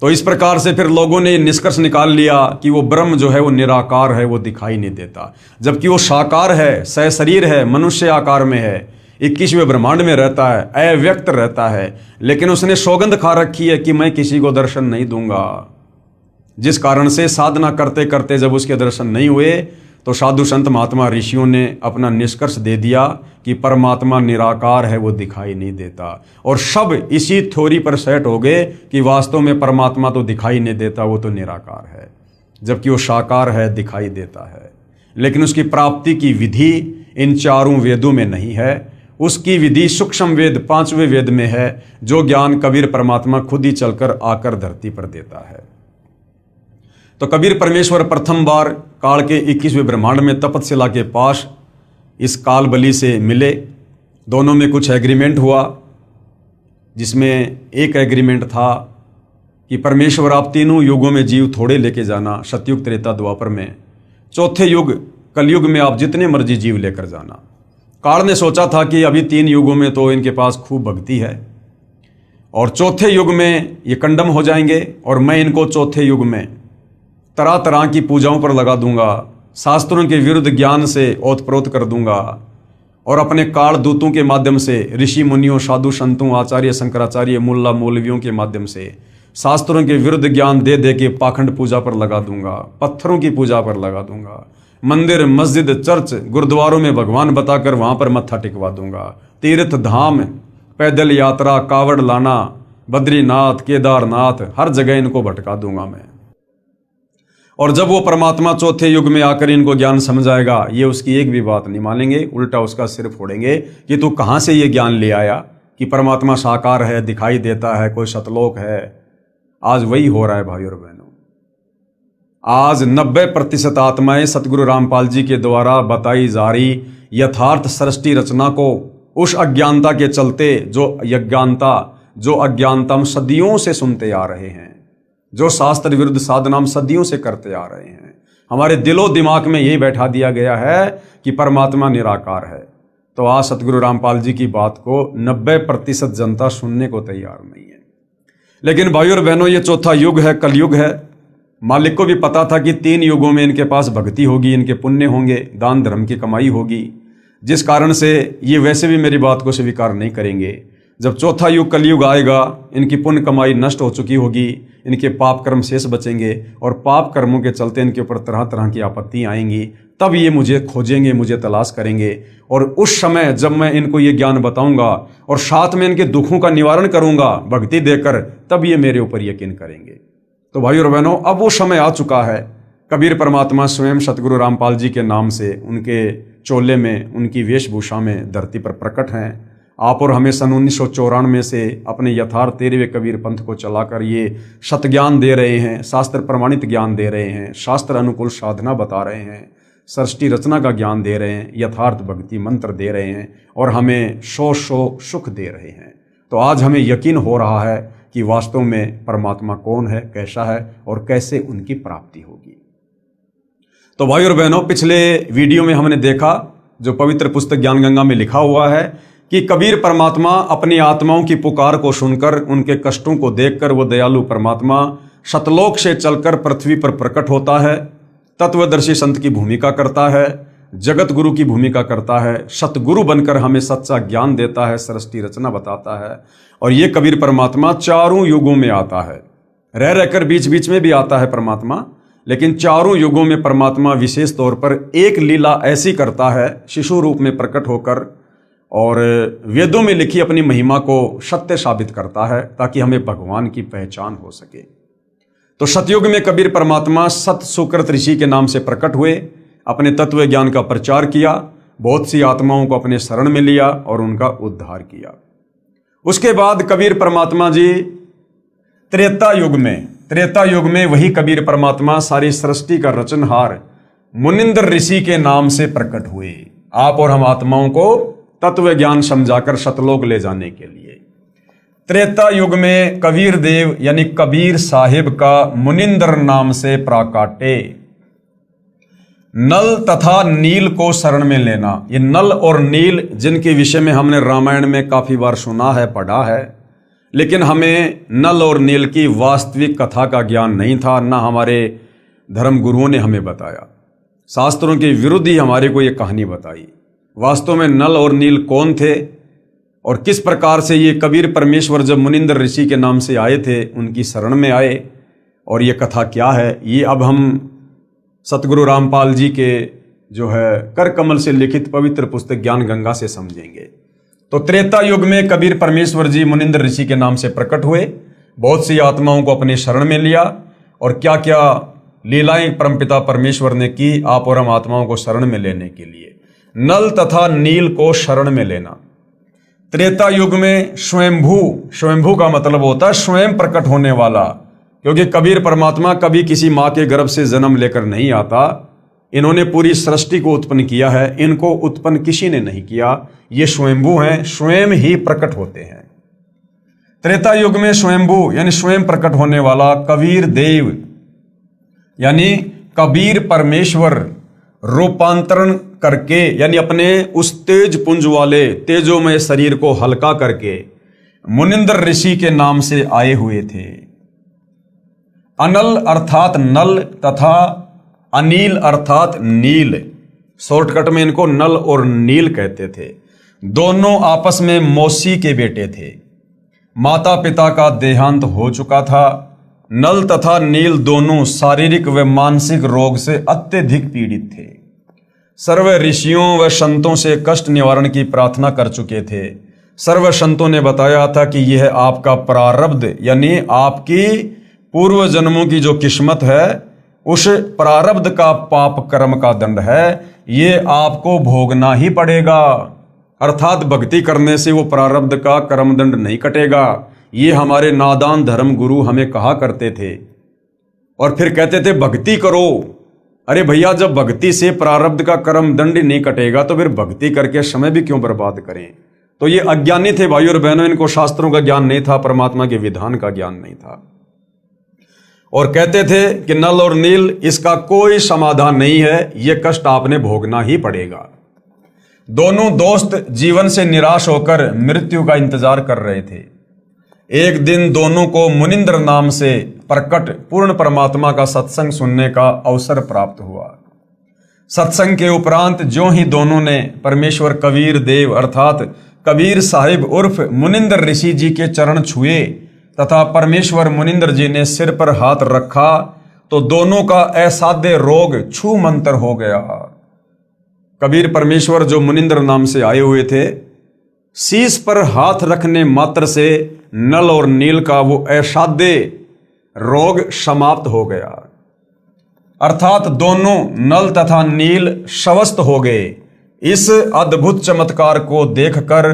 तो इस प्रकार से फिर लोगों ने निष्कर्ष निकाल लिया कि वो ब्रह्म जो है वो निराकार है, वो दिखाई नहीं देता, जबकि वो साकार है, सहशरीर है, मनुष्य आकार में है, 21वें ब्रह्मांड में रहता है, अव्यक्त रहता है, लेकिन उसने सौगंध खा रखी है कि मैं किसी को दर्शन नहीं दूंगा। जिस कारण से साधना करते करते जब उसके दर्शन नहीं हुए तो साधु संत महात्मा ऋषियों ने अपना निष्कर्ष दे दिया कि परमात्मा निराकार है, वो दिखाई नहीं देता। और सब इसी थ्योरी पर सेट हो गए कि वास्तव में परमात्मा तो दिखाई नहीं देता, वो तो निराकार है, जबकि वो साकार है, दिखाई देता है। लेकिन उसकी प्राप्ति की विधि इन चारों वेदों में नहीं है। उसकी विधि सूक्ष्म वेद 5वें वेद में है, जो ज्ञान कबीर परमात्मा खुद ही चलकर आकर धरती पर देता है। तो कबीर परमेश्वर प्रथम बार काल के 21वें ब्रह्मांड में तपतशिला के पास इस काल बलि से मिले। दोनों में कुछ एग्रीमेंट हुआ, जिसमें एक एग्रीमेंट था कि परमेश्वर आप तीनों युगों में जीव थोड़े लेके जाना, सतयुग त्रेता द्वापर में, चौथे युग कलयुग में आप जितने मर्जी जीव लेकर जाना। काल ने सोचा था कि अभी 3 युगों में तो इनके पास खूब भक्ति है और चौथे युग में ये कंडम हो जाएंगे और मैं इनको चौथे युग में तरह तरह की पूजाओं पर लगा दूंगा, शास्त्रों के विरुद्ध ज्ञान से ओतप्रोत कर दूंगा और अपने काल दूतों के माध्यम से, ऋषि मुनियों, साधु संतों, आचार्य शंकराचार्य, मुल्ला मौलवियों के माध्यम से शास्त्रों के विरुद्ध ज्ञान दे दे के पाखंड पूजा पर लगा दूंगा, पत्थरों की पूजा पर लगा दूंगा, मंदिर, मस्जिद, चर्च, गुरुद्वारों में भगवान बताकर वहां पर मत्था टिकवा दूंगा, तीर्थ धाम, पैदल यात्रा, कावड़ लाना, बद्रीनाथ, केदारनाथ, हर जगह इनको भटका दूंगा मैं। और जब वो परमात्मा चौथे युग में आकर इनको ज्ञान समझाएगा, ये उसकी एक भी बात नहीं मानेंगे, उल्टा उसका सिर फोड़ेंगे कि तू कहाँ से ये ज्ञान ले आया कि परमात्मा साकार है, दिखाई देता है, कोई सतलोक है। आज वही हो रहा है भाइयों और बहनों। आज 90% आत्माएं सतगुरु रामपाल जी के द्वारा बताई जा रही यथार्थ सृष्टि रचना को उस अज्ञानता के चलते, जो अज्ञानता हम सदियों से सुनते आ रहे हैं, जो शास्त्र विरुद्ध साधना हम सदियों से करते आ रहे हैं, हमारे दिलो दिमाग में यही बैठा दिया गया है कि परमात्मा निराकार है। तो आज सतगुरु रामपाल जी की बात को 90% जनता सुनने को तैयार नहीं है। लेकिन भाइयों और बहनों, ये चौथा युग है, कलयुग है। मालिक को भी पता था कि 3 युगों में इनके पास भक्ति होगी, इनके पुण्य होंगे, दान धर्म की कमाई होगी, जिस कारण से ये वैसे भी मेरी बात को स्वीकार नहीं करेंगे। जब चौथा युग कलयुग आएगा, इनकी पुण्य कमाई नष्ट हो चुकी होगी, इनके पाप कर्म शेष बचेंगे और पाप कर्मों के चलते इनके ऊपर तरह तरह की आपत्ति आएंगी। तब ये मुझे खोजेंगे, मुझे तलाश करेंगे और उस समय जब मैं इनको ये ज्ञान बताऊंगा और साथ में इनके दुखों का निवारण करूंगा भक्ति देकर, तब ये मेरे ऊपर यकीन करेंगे। तो भाइयों और बहनों, अब वो समय आ चुका है। कबीर परमात्मा स्वयं सतगुरु रामपाल जी के नाम से, उनके चोले में, उनकी वेशभूषा में धरती पर प्रकट हैं। आप और हमें सन 1994 से अपने यथार्थ 13वें कबीर पंथ को चलाकर ये सतज्ञान दे रहे हैं, शास्त्र प्रमाणित ज्ञान दे रहे हैं, शास्त्र अनुकूल साधना बता रहे हैं, सृष्टि रचना का ज्ञान दे रहे हैं, यथार्थ भक्ति मंत्र दे रहे हैं और हमें सौ सुख दे रहे हैं। तो आज हमें यकीन हो रहा है कि वास्तव में परमात्मा कौन है, कैसा है और कैसे उनकी प्राप्ति होगी। तो भाई और बहनों, पिछले वीडियो में हमने देखा, जो पवित्र पुस्तक ज्ञान गंगा में लिखा हुआ है, कि कबीर परमात्मा अपनी आत्माओं की पुकार को सुनकर, उनके कष्टों को देखकर, वो दयालु परमात्मा सतलोक से चलकर पृथ्वी पर प्रकट होता है, तत्वदर्शी संत की भूमिका करता है, जगत गुरु की भूमिका करता है, सतगुरु बनकर हमें सच्चा ज्ञान देता है, सृष्टि रचना बताता है। और ये कबीर परमात्मा चारों युगों में आता है, रह रहकर बीच बीच में भी आता है परमात्मा, लेकिन चारों युगों में परमात्मा विशेष तौर पर एक लीला ऐसी करता है, शिशु रूप में प्रकट होकर, और वेदों में लिखी अपनी महिमा को सत्य साबित करता है, ताकि हमें भगवान की पहचान हो सके। तो सतयुग में कबीर परमात्मा सत सुकृत ऋषि के नाम से प्रकट हुए, अपने तत्व ज्ञान का प्रचार किया, बहुत सी आत्माओं को अपने शरण में लिया और उनका उद्धार किया। उसके बाद कबीर परमात्मा जी त्रेता युग में वही कबीर परमात्मा सारी सृष्टि का रचनहार मुनिंद्र ऋषि के नाम से प्रकट हुए, आप और हम आत्माओं को तत्व ज्ञान समझाकर सतलोक ले जाने के लिए। त्रेता युग में कबीर देव यानी कबीर साहिब का मुनिंद्र नाम से प्राकाटे। नल तथा नील को शरण में लेना, ये नल और नील जिनके विषय में हमने रामायण में काफी बार सुना है, पढ़ा है, लेकिन हमें नल और नील की वास्तविक कथा का ज्ञान नहीं था, ना हमारे धर्म गुरुओं ने हमें बताया। शास्त्रों के विरुद्ध ही हमारे को ये कहानी बताई। वास्तव में नल और नील कौन थे और किस प्रकार से ये कबीर परमेश्वर जब मुनिंद्र ऋषि के नाम से आए थे, उनकी शरण में आए, और ये कथा क्या है, ये अब हम सतगुरु रामपाल जी के जो है कर कमल से लिखित पवित्र पुस्तक ज्ञान गंगा से समझेंगे। तो त्रेता युग में कबीर परमेश्वर जी मुनिंद्र ऋषि के नाम से प्रकट हुए, बहुत सी आत्माओं को अपने शरण में लिया और क्या क्या लीलाएं परमपिता परमेश्वर ने की आप और हम आत्माओं को शरण में लेने के लिए। नल तथा नील को शरण में लेना। त्रेता युग में स्वयंभू का मतलब होता है स्वयं प्रकट होने वाला, क्योंकि कबीर परमात्मा कभी किसी माँ के गर्भ से जन्म लेकर नहीं आता। इन्होंने पूरी सृष्टि को उत्पन्न किया है, इनको उत्पन्न किसी ने नहीं किया। ये स्वयंभू हैं, स्वयं ही प्रकट होते हैं। त्रेता युग में स्वयंभू यानी स्वयं प्रकट होने वाला कबीर देव यानी कबीर परमेश्वर रूपांतरण करके यानी अपने उस तेज पुंज वाले तेजोमय शरीर को हल्का करके मुनिंद्र ऋषि के नाम से आए हुए थे। अनल अर्थात नल तथा अनील अर्थात नील, शॉर्टकट में इनको नल और नील कहते थे। दोनों आपस में मौसी के बेटे थे। माता पिता का देहांत हो चुका था। नल तथा नील दोनों शारीरिक व मानसिक रोग से अत्यधिक पीड़ित थे। सर्व ऋषियों व संतों से कष्ट निवारण की प्रार्थना कर चुके थे। सर्व संतों ने बताया था कि यह आपका प्रारब्ध यानी आपकी पूर्व जन्मों की जो किस्मत है, उस प्रारब्ध का पाप कर्म का दंड है, ये आपको भोगना ही पड़ेगा। अर्थात भक्ति करने से वो प्रारब्ध का कर्म दंड नहीं कटेगा। ये हमारे नादान धर्म गुरु हमें कहा करते थे और फिर कहते थे भक्ति करो। अरे भैया, जब भक्ति से प्रारब्ध का कर्म दंड नहीं कटेगा तो फिर भक्ति करके समय भी क्यों बर्बाद करें। तो ये अज्ञानी थे भाई और बहनों, इनको शास्त्रों का ज्ञान नहीं था, परमात्मा के विधान का ज्ञान नहीं था। और कहते थे कि नल और नील इसका कोई समाधान नहीं है, ये कष्ट आपने भोगना ही पड़ेगा। दोनों दोस्त जीवन से निराश होकर मृत्यु का इंतजार कर रहे थे। एक दिन दोनों को मुनिंद्र नाम से प्रकट पूर्ण परमात्मा का सत्संग सुनने का अवसर प्राप्त हुआ। सत्संग के उपरांत जो ही दोनों ने परमेश्वर कबीर देव अर्थात कबीर साहिब उर्फ मुनिंद्र ऋषि जी के चरण छुए तथा परमेश्वर मुनिंद्र जी ने सिर पर हाथ रखा तो दोनों का असाध्य रोग छू मंतर हो गया। कबीर परमेश्वर जो मुनिंद्र नाम से आए हुए थे, शीश पर हाथ रखने मात्र से नल और नील का वो असाध्य रोग समाप्त हो गया। अर्थात दोनों नल तथा नील स्वस्थ हो गए। इस अद्भुत चमत्कार को देखकर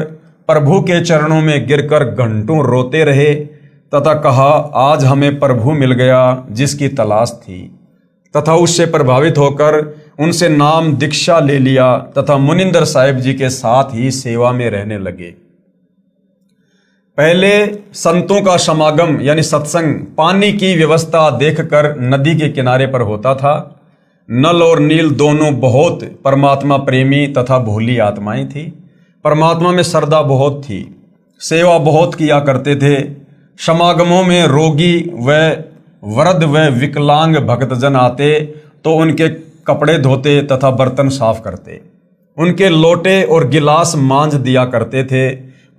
प्रभु के चरणों में गिरकर घंटों रोते रहे तथा कहा, आज हमें प्रभु मिल गया जिसकी तलाश थी। तथा उससे प्रभावित होकर उनसे नाम दीक्षा ले लिया तथा मुनिंद्र साहिब जी के साथ ही सेवा में रहने लगे। पहले संतों का समागम यानी सत्संग पानी की व्यवस्था देखकर नदी के किनारे पर होता था। नल और नील दोनों बहुत परमात्मा प्रेमी तथा भोली आत्माएं थी। परमात्मा में श्रद्धा बहुत थी, सेवा बहुत किया करते थे। समागमों में रोगी व वृद्ध व विकलांग भक्तजन आते तो उनके कपड़े धोते तथा बर्तन साफ करते, उनके लोटे और गिलास मांझ दिया करते थे।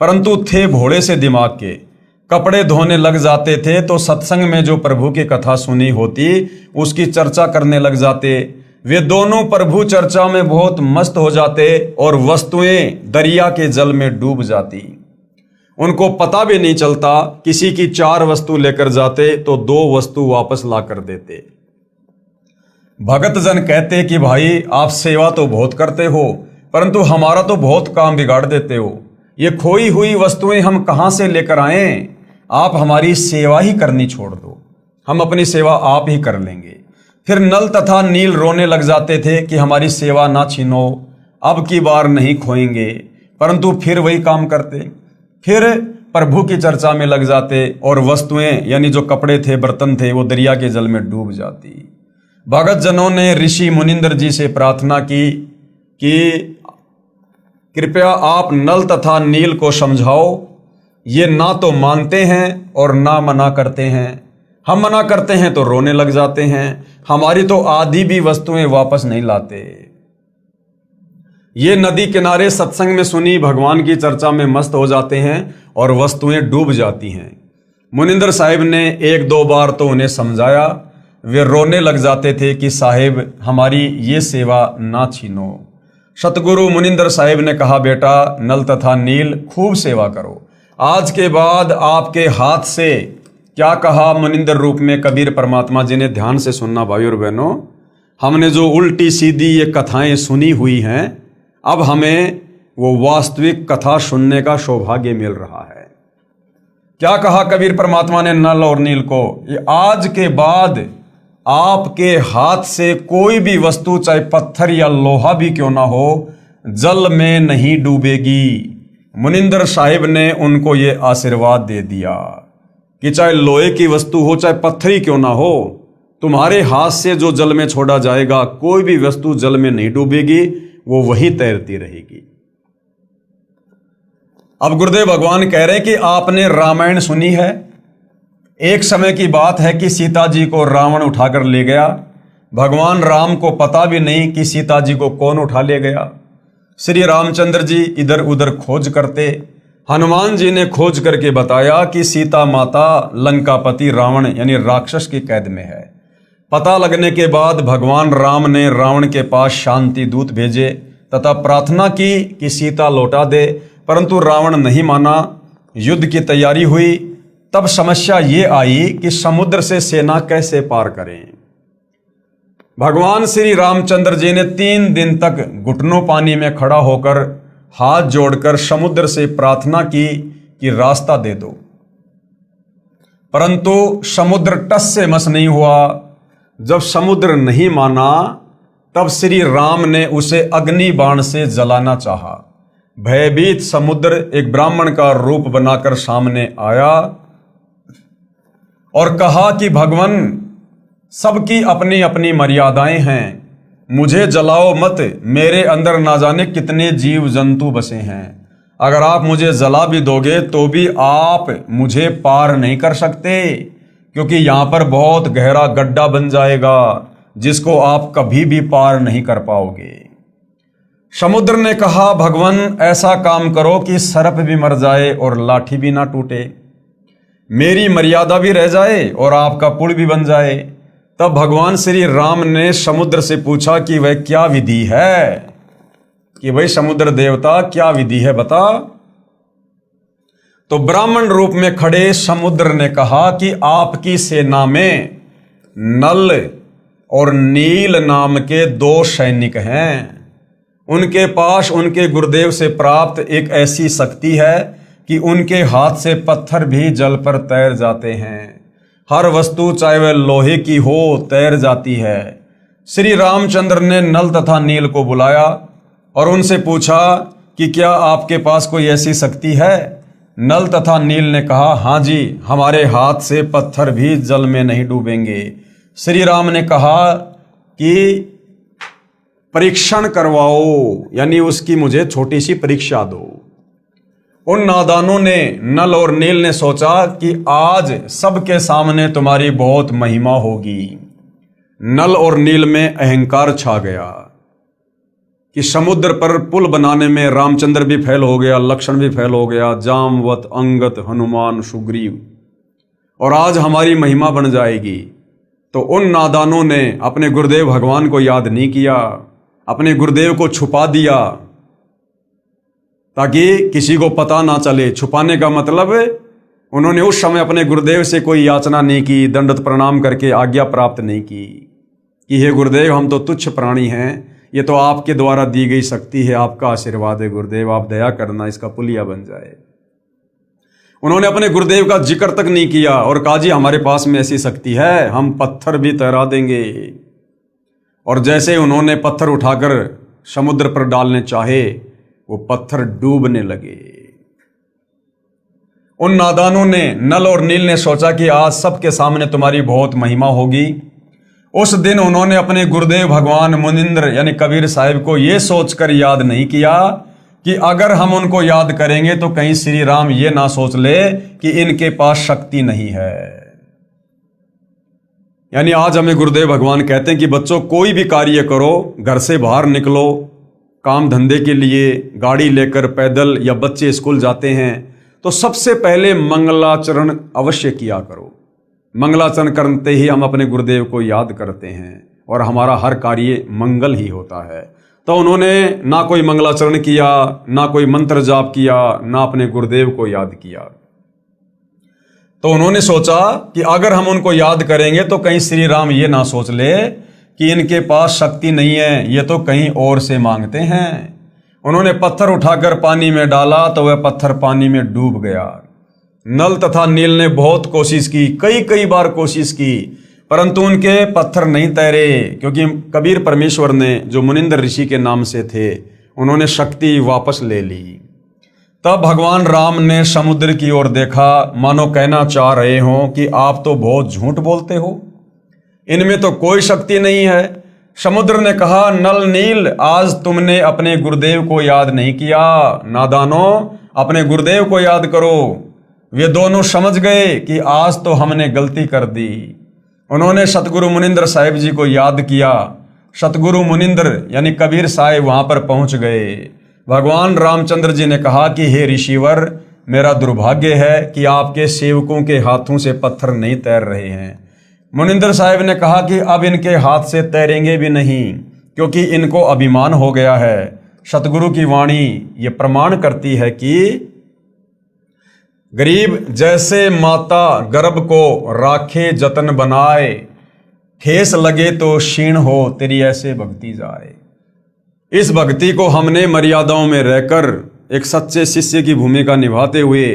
परंतु थे भोले से दिमाग के, कपड़े धोने लग जाते थे तो सत्संग में जो प्रभु की कथा सुनी होती उसकी चर्चा करने लग जाते। वे दोनों प्रभु चर्चा में बहुत मस्त हो जाते और वस्तुएं दरिया के जल में डूब जाती। उनको पता भी नहीं चलता, किसी की 4 वस्तु लेकर जाते तो 2 वस्तु वापस ला कर देते। भगत जन कहते कि भाई आप सेवा तो बहुत करते हो परंतु हमारा तो बहुत काम बिगाड़ देते हो, ये खोई हुई वस्तुएं हम कहां से लेकर आएं? आप हमारी सेवा ही करनी छोड़ दो, हम अपनी सेवा आप ही कर लेंगे। फिर नल तथा नील रोने लग जाते थे कि हमारी सेवा ना छीनो, अब की बार नहीं खोएंगे, परंतु फिर वही काम करते। फिर प्रभु की चर्चा में लग जाते और वस्तुएं यानी जो कपड़े थे बर्तन थे वो दरिया के जल में डूब जाती। भगत जनों ने ऋषि मुनिंद्र जी से प्रार्थना की कि कृपया आप नल तथा नील को समझाओ, ये ना तो मानते हैं और ना मना करते हैं। हम मना करते हैं तो रोने लग जाते हैं, हमारी तो आधी भी वस्तुएं वापस नहीं लाते। ये नदी किनारे सत्संग में सुनी भगवान की चर्चा में मस्त हो जाते हैं और वस्तुएं डूब जाती हैं। मुनिंद्र साहिब ने 1-2 बार तो उन्हें समझाया वे रोने लग जाते थे कि साहिब हमारी ये सेवा ना छीनो। सतगुरु मुनिंदर साहिब ने कहा, बेटा नल तथा नील खूब सेवा करो। आज के बाद आपके हाथ से क्या कहा मुनिंदर रूप में कबीर परमात्मा जी ने, ध्यान से सुनना भाई और बहनों। हमने जो उल्टी सीधी ये कथाएं सुनी हुई हैं, अब हमें वो वास्तविक कथा सुनने का सौभाग्य मिल रहा है। क्या कहा कबीर परमात्मा ने नल और नील को, ये आज के बाद आपके हाथ से कोई भी वस्तु, चाहे पत्थर या लोहा भी क्यों ना हो, जल में नहीं डूबेगी। मुनिंदर साहिब ने उनको ये आशीर्वाद दे दिया कि चाहे लोहे की वस्तु हो, चाहे पत्थर ही क्यों ना हो, तुम्हारे हाथ से जो जल में छोड़ा जाएगा, कोई भी वस्तु जल में नहीं डूबेगी, वो वहीं तैरती रहेगी। अब गुरुदेव भगवान कह रहे हैं कि आपने रामायण सुनी है। एक समय की बात है कि सीता जी को रावण उठाकर ले गया। भगवान राम को पता भी नहीं कि सीता जी को कौन उठा ले गया। श्री रामचंद्र जी इधर उधर खोज करते, हनुमान जी ने खोज करके बताया कि सीता माता लंकापति रावण यानी राक्षस की कैद में है। पता लगने के बाद भगवान राम ने रावण के पास शांति दूत भेजे तथा प्रार्थना की कि सीता लौटा दे, परंतु रावण नहीं माना। युद्ध की तैयारी हुई। तब समस्या ये आई कि समुद्र से सेना कैसे पार करें। भगवान श्री रामचंद्र जी ने 3 दिन तक घुटनों पानी में खड़ा होकर हाथ जोड़कर समुद्र से प्रार्थना की कि रास्ता दे दो, परंतु समुद्र टस से मस नहीं हुआ। जब समुद्र नहीं माना, तब श्री राम ने उसे अग्नि बाण से जलाना चाहा। भयभीत समुद्र एक ब्राह्मण का रूप बनाकर सामने आया और कहा कि भगवान, सबकी अपनी अपनी मर्यादाएं हैं, मुझे जलाओ मत, मेरे अंदर ना जाने कितने जीव जंतु बसे हैं। अगर आप मुझे जला भी दोगे तो भी आप मुझे पार नहीं कर सकते, क्योंकि यहां पर बहुत गहरा गड्ढा बन जाएगा जिसको आप कभी भी पार नहीं कर पाओगे। समुद्र ने कहा, भगवान ऐसा काम करो कि सर्प भी मर जाए और लाठी भी ना टूटे, मेरी मर्यादा भी रह जाए और आपका पुल भी बन जाए। तब भगवान श्री राम ने समुद्र से पूछा कि वह क्या विधि है, कि भाई समुद्र देवता क्या विधि है बता। तो ब्राह्मण रूप में खड़े समुद्र ने कहा कि आपकी सेना में नल और नील नाम के 2 सैनिक हैं। उनके पास उनके गुरुदेव से प्राप्त एक ऐसी शक्ति है कि उनके हाथ से पत्थर भी जल पर तैर जाते हैं। हर वस्तु चाहे वह लोहे की हो तैर जाती है। श्री रामचंद्र ने नल तथा नील को बुलाया और उनसे पूछा कि क्या आपके पास कोई ऐसी शक्ति है। नल तथा नील ने कहा, हाँ जी, हमारे हाथ से पत्थर भी जल में नहीं डूबेंगे। श्री राम ने कहा कि परीक्षण करवाओ, यानी उसकी मुझे छोटी सी परीक्षा दो। उन नादानों ने, नल और नील ने सोचा कि आज सबके सामने तुम्हारी बहुत महिमा होगी। नल और नील में अहंकार छा गया कि समुद्र पर पुल बनाने में रामचंद्र भी फेल हो गया, लक्ष्मण भी फेल हो गया, जामवत, अंगद, हनुमान, सुग्रीव, और आज हमारी महिमा बन जाएगी। तो उन नादानों ने अपने गुरुदेव भगवान को याद नहीं किया, अपने गुरुदेव को छुपा दिया ताकि किसी को पता ना चले। छुपाने का मतलब उन्होंने उस समय अपने गुरुदेव से कोई याचना नहीं की, दंडवत प्रणाम करके आज्ञा प्राप्त नहीं की कि हे गुरुदेव, हम तो तुच्छ प्राणी हैं, ये तो आपके द्वारा दी गई शक्ति है, आपका आशीर्वाद है गुरुदेव, आप दया करना, इसका पुलिया बन जाए। उन्होंने अपने गुरुदेव का जिक्र तक नहीं किया और कहा, जी हमारे पास में ऐसी शक्ति है, हम पत्थर भी तैरा देंगे। और जैसे उन्होंने पत्थर उठाकर समुद्र पर डालने चाहे, वो पत्थर डूबने लगे। उन नादानों ने, नल और नील ने सोचा कि आज सबके सामने तुम्हारी बहुत महिमा होगी। उस दिन उन्होंने अपने गुरुदेव भगवान मुनिंद्र यानी कबीर साहिब को यह सोचकर याद नहीं किया कि अगर हम उनको याद करेंगे तो कहीं श्री राम ये ना सोच ले कि इनके पास शक्ति नहीं है। यानी आज हमें गुरुदेव भगवान कहते हैं कि बच्चों, कोई भी कार्य करो, घर से बाहर निकलो काम धंधे के लिए, गाड़ी लेकर, पैदल, या बच्चे स्कूल जाते हैं तो सबसे पहले मंगलाचरण अवश्य किया करो। मंगलाचरण करते ही हम अपने गुरुदेव को याद करते हैं और हमारा हर कार्य मंगल ही होता है। तो उन्होंने ना कोई मंगलाचरण किया, ना कोई मंत्र जाप किया, ना अपने गुरुदेव को याद किया। तो उन्होंने सोचा कि अगर हम उनको याद करेंगे तो कहीं श्री राम ये ना सोच ले कि इनके पास शक्ति नहीं है, ये तो कहीं और से मांगते हैं। उन्होंने पत्थर उठाकर पानी में डाला तो वह पत्थर पानी में डूब गया। नल तथा नील ने बहुत कोशिश की, कई बार कोशिश की, परंतु उनके पत्थर नहीं तैरे, क्योंकि कबीर परमेश्वर ने, जो मुनिंदर ऋषि के नाम से थे, उन्होंने शक्ति वापस ले ली। तब भगवान राम ने समुद्र की ओर देखा, मानो कहना चाह रहे हों कि आप तो बहुत झूठ बोलते हो, इनमें तो कोई शक्ति नहीं है। समुद्र ने कहा, नल नील, आज तुमने अपने गुरुदेव को याद नहीं किया। नादानों, अपने गुरुदेव को याद करो। वे दोनों समझ गए कि आज तो हमने गलती कर दी। उन्होंने सतगुरु मुनिंदर साहिब जी को याद किया। सतगुरु मुनिंदर यानी कबीर साहिब वहां पर पहुंच गए। भगवान रामचंद्र जी ने कहा कि हे ऋषिवर, मेरा दुर्भाग्य है कि आपके सेवकों के हाथों से पत्थर नहीं तैर रहे हैं। मुनिंदर साहिब ने कहा कि अब इनके हाथ से तैरेंगे भी नहीं, क्योंकि इनको अभिमान हो गया है। सतगुरु की वाणी ये प्रमाण करती है कि गरीब जैसे माता गर्भ को राखे जतन बनाए, ठेस लगे तो क्षीण हो तेरी ऐसे भक्ति जाए। इस भक्ति को हमने मर्यादाओं में रहकर एक सच्चे शिष्य की भूमिका निभाते हुए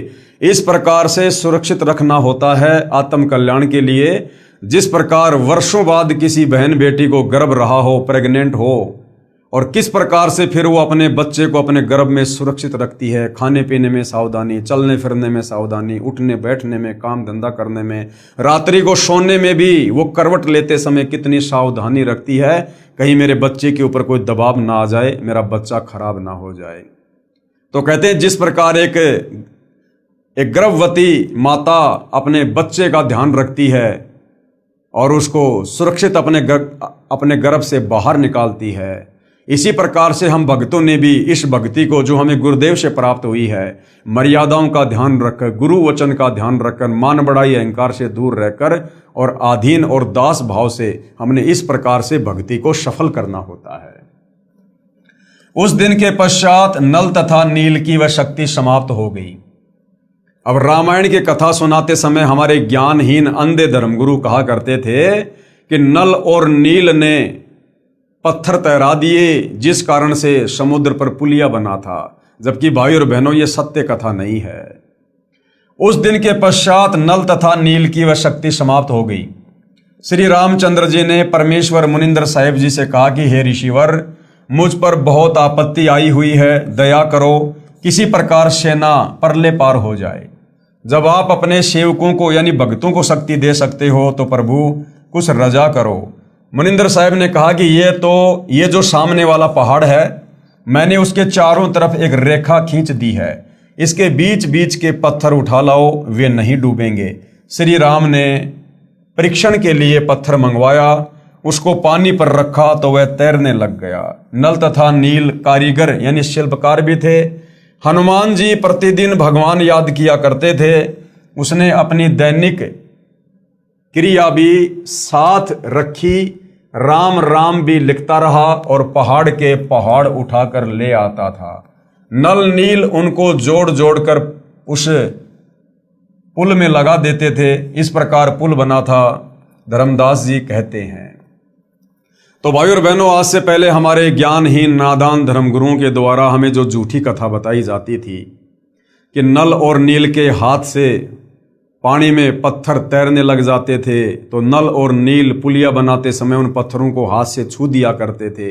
इस प्रकार से सुरक्षित रखना होता है आत्म कल्याण के लिए, जिस प्रकार वर्षों बाद किसी बहन बेटी को गर्भ रहा हो, प्रेग्नेंट हो, और किस प्रकार से फिर वो अपने बच्चे को अपने गर्भ में सुरक्षित रखती है। खाने पीने में सावधानी, चलने फिरने में सावधानी, उठने बैठने में, काम धंधा करने में, रात्रि को सोने में भी वो करवट लेते समय कितनी सावधानी रखती है, कहीं मेरे बच्चे के ऊपर कोई दबाव ना आ जाए, मेरा बच्चा खराब ना हो जाए। तो कहते हैं जिस प्रकार एक गर्भवती माता अपने बच्चे का ध्यान रखती है और उसको सुरक्षित अपने गर्भ से बाहर निकालती है, इसी प्रकार से हम भक्तों ने भी इस भक्ति को जो हमें गुरुदेव से प्राप्त हुई है, मर्यादाओं का ध्यान रखकर, गुरु वचन का ध्यान रखकर, मान बढ़ाई अहंकार से दूर रहकर और आधीन और दास भाव से हमने इस प्रकार से भक्ति को सफल करना होता है। उस दिन के पश्चात नल तथा नील की वह शक्ति समाप्त हो गई। अब रामायण की कथा सुनाते समय हमारे ज्ञानहीन अंधे धर्मगुरु कहा करते थे कि नल और नील ने पत्थर तैरा दिए, जिस कारण से समुद्र पर पुलिया बना था, जबकि भाई और बहनों ये सत्य कथा नहीं है। उस दिन के पश्चात नल तथा नील की वह शक्ति समाप्त हो गई। श्री रामचंद्र जी ने परमेश्वर मुनिंदर साहिब जी से कहा कि हे ऋषिवर, मुझ पर बहुत आपत्ति आई हुई है, दया करो, किसी प्रकार सेना परले पार हो जाए। जब आप अपने सेवकों को यानी भक्तों को शक्ति दे सकते हो तो प्रभु कुछ रजा करो। मुनिंदर साहिब ने कहा कि ये जो सामने वाला पहाड़ है, मैंने उसके चारों तरफ एक रेखा खींच दी है, इसके बीच बीच के पत्थर उठा लाओ, वे नहीं डूबेंगे। श्री राम ने परीक्षण के लिए पत्थर मंगवाया, उसको पानी पर रखा तो वह तैरने लग गया। नल तथा नील कारीगर यानी शिल्पकार भी थे। हनुमान जी प्रतिदिन भगवान याद किया करते थे। उसने अपनी दैनिक क्रिया भी साथ रखी, राम राम भी लिखता रहा और पहाड़ के पहाड़ उठाकर ले आता था। नल नील उनको जोड़ जोड़कर उस पुल में लगा देते थे। इस प्रकार पुल बना था, धर्मदास जी कहते हैं। तो भाई और बहनों, आज से पहले हमारे ज्ञानहीन नादान धर्मगुरुओं के द्वारा हमें जो झूठी कथा बताई जाती थी कि नल और नील के हाथ से पानी में पत्थर तैरने लग जाते थे, तो नल और नील पुलिया बनाते समय उन पत्थरों को हाथ से छू दिया करते थे,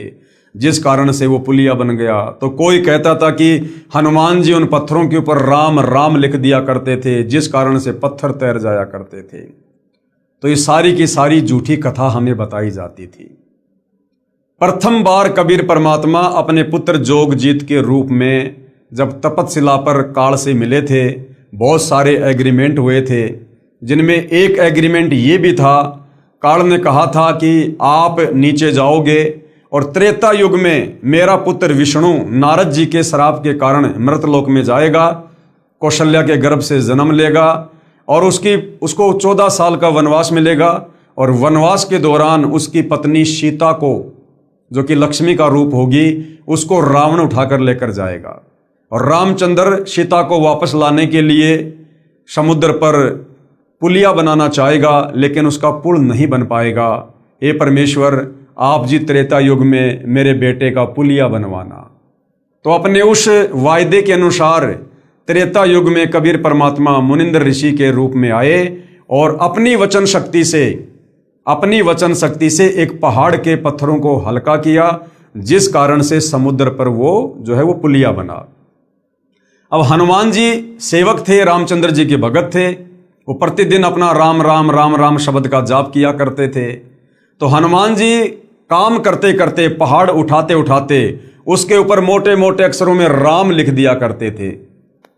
जिस कारण से वो पुलिया बन गया। तो कोई कहता था कि हनुमान जी उन पत्थरों के ऊपर राम राम लिख दिया करते थे, जिस कारण से पत्थर तैर जाया करते थे। तो ये सारी की सारी झूठी कथा हमें बताई जाती थी। प्रथम बार कबीर परमात्मा अपने पुत्र जोगजीत के रूप में जब तपतशिला पर काल से मिले थे, बहुत सारे एग्रीमेंट हुए थे, जिनमें एक एग्रीमेंट ये भी था, काल ने कहा था कि आप नीचे जाओगे और त्रेता युग में मेरा पुत्र विष्णु नारद जी के श्राप के कारण मृतलोक में जाएगा, कौशल्या के गर्भ से जन्म लेगा और उसको 14 साल का वनवास मिलेगा, और वनवास के दौरान उसकी पत्नी सीता को, जो कि लक्ष्मी का रूप होगी, उसको रावण उठाकर लेकर जाएगा। और रामचंद्र सीता को वापस लाने के लिए समुद्र पर पुलिया बनाना चाहेगा, लेकिन उसका पुल नहीं बन पाएगा। हे परमेश्वर, आप जी त्रेता युग में मेरे बेटे का पुलिया बनवाना। तो अपने उस वायदे के अनुसार त्रेता युग में कबीर परमात्मा मुनिंद्र ऋषि के रूप में आए और अपनी वचन शक्ति से एक पहाड़ के पत्थरों को हल्का किया, जिस कारण से समुद्र पर वो पुलिया बना। अब हनुमान जी सेवक थे, रामचंद्र जी के भगत थे। वो प्रतिदिन अपना राम राम राम राम शब्द का जाप किया करते थे। तो हनुमान जी काम करते करते, पहाड़ उठाते उठाते उसके ऊपर मोटे मोटे अक्षरों में राम लिख दिया करते थे,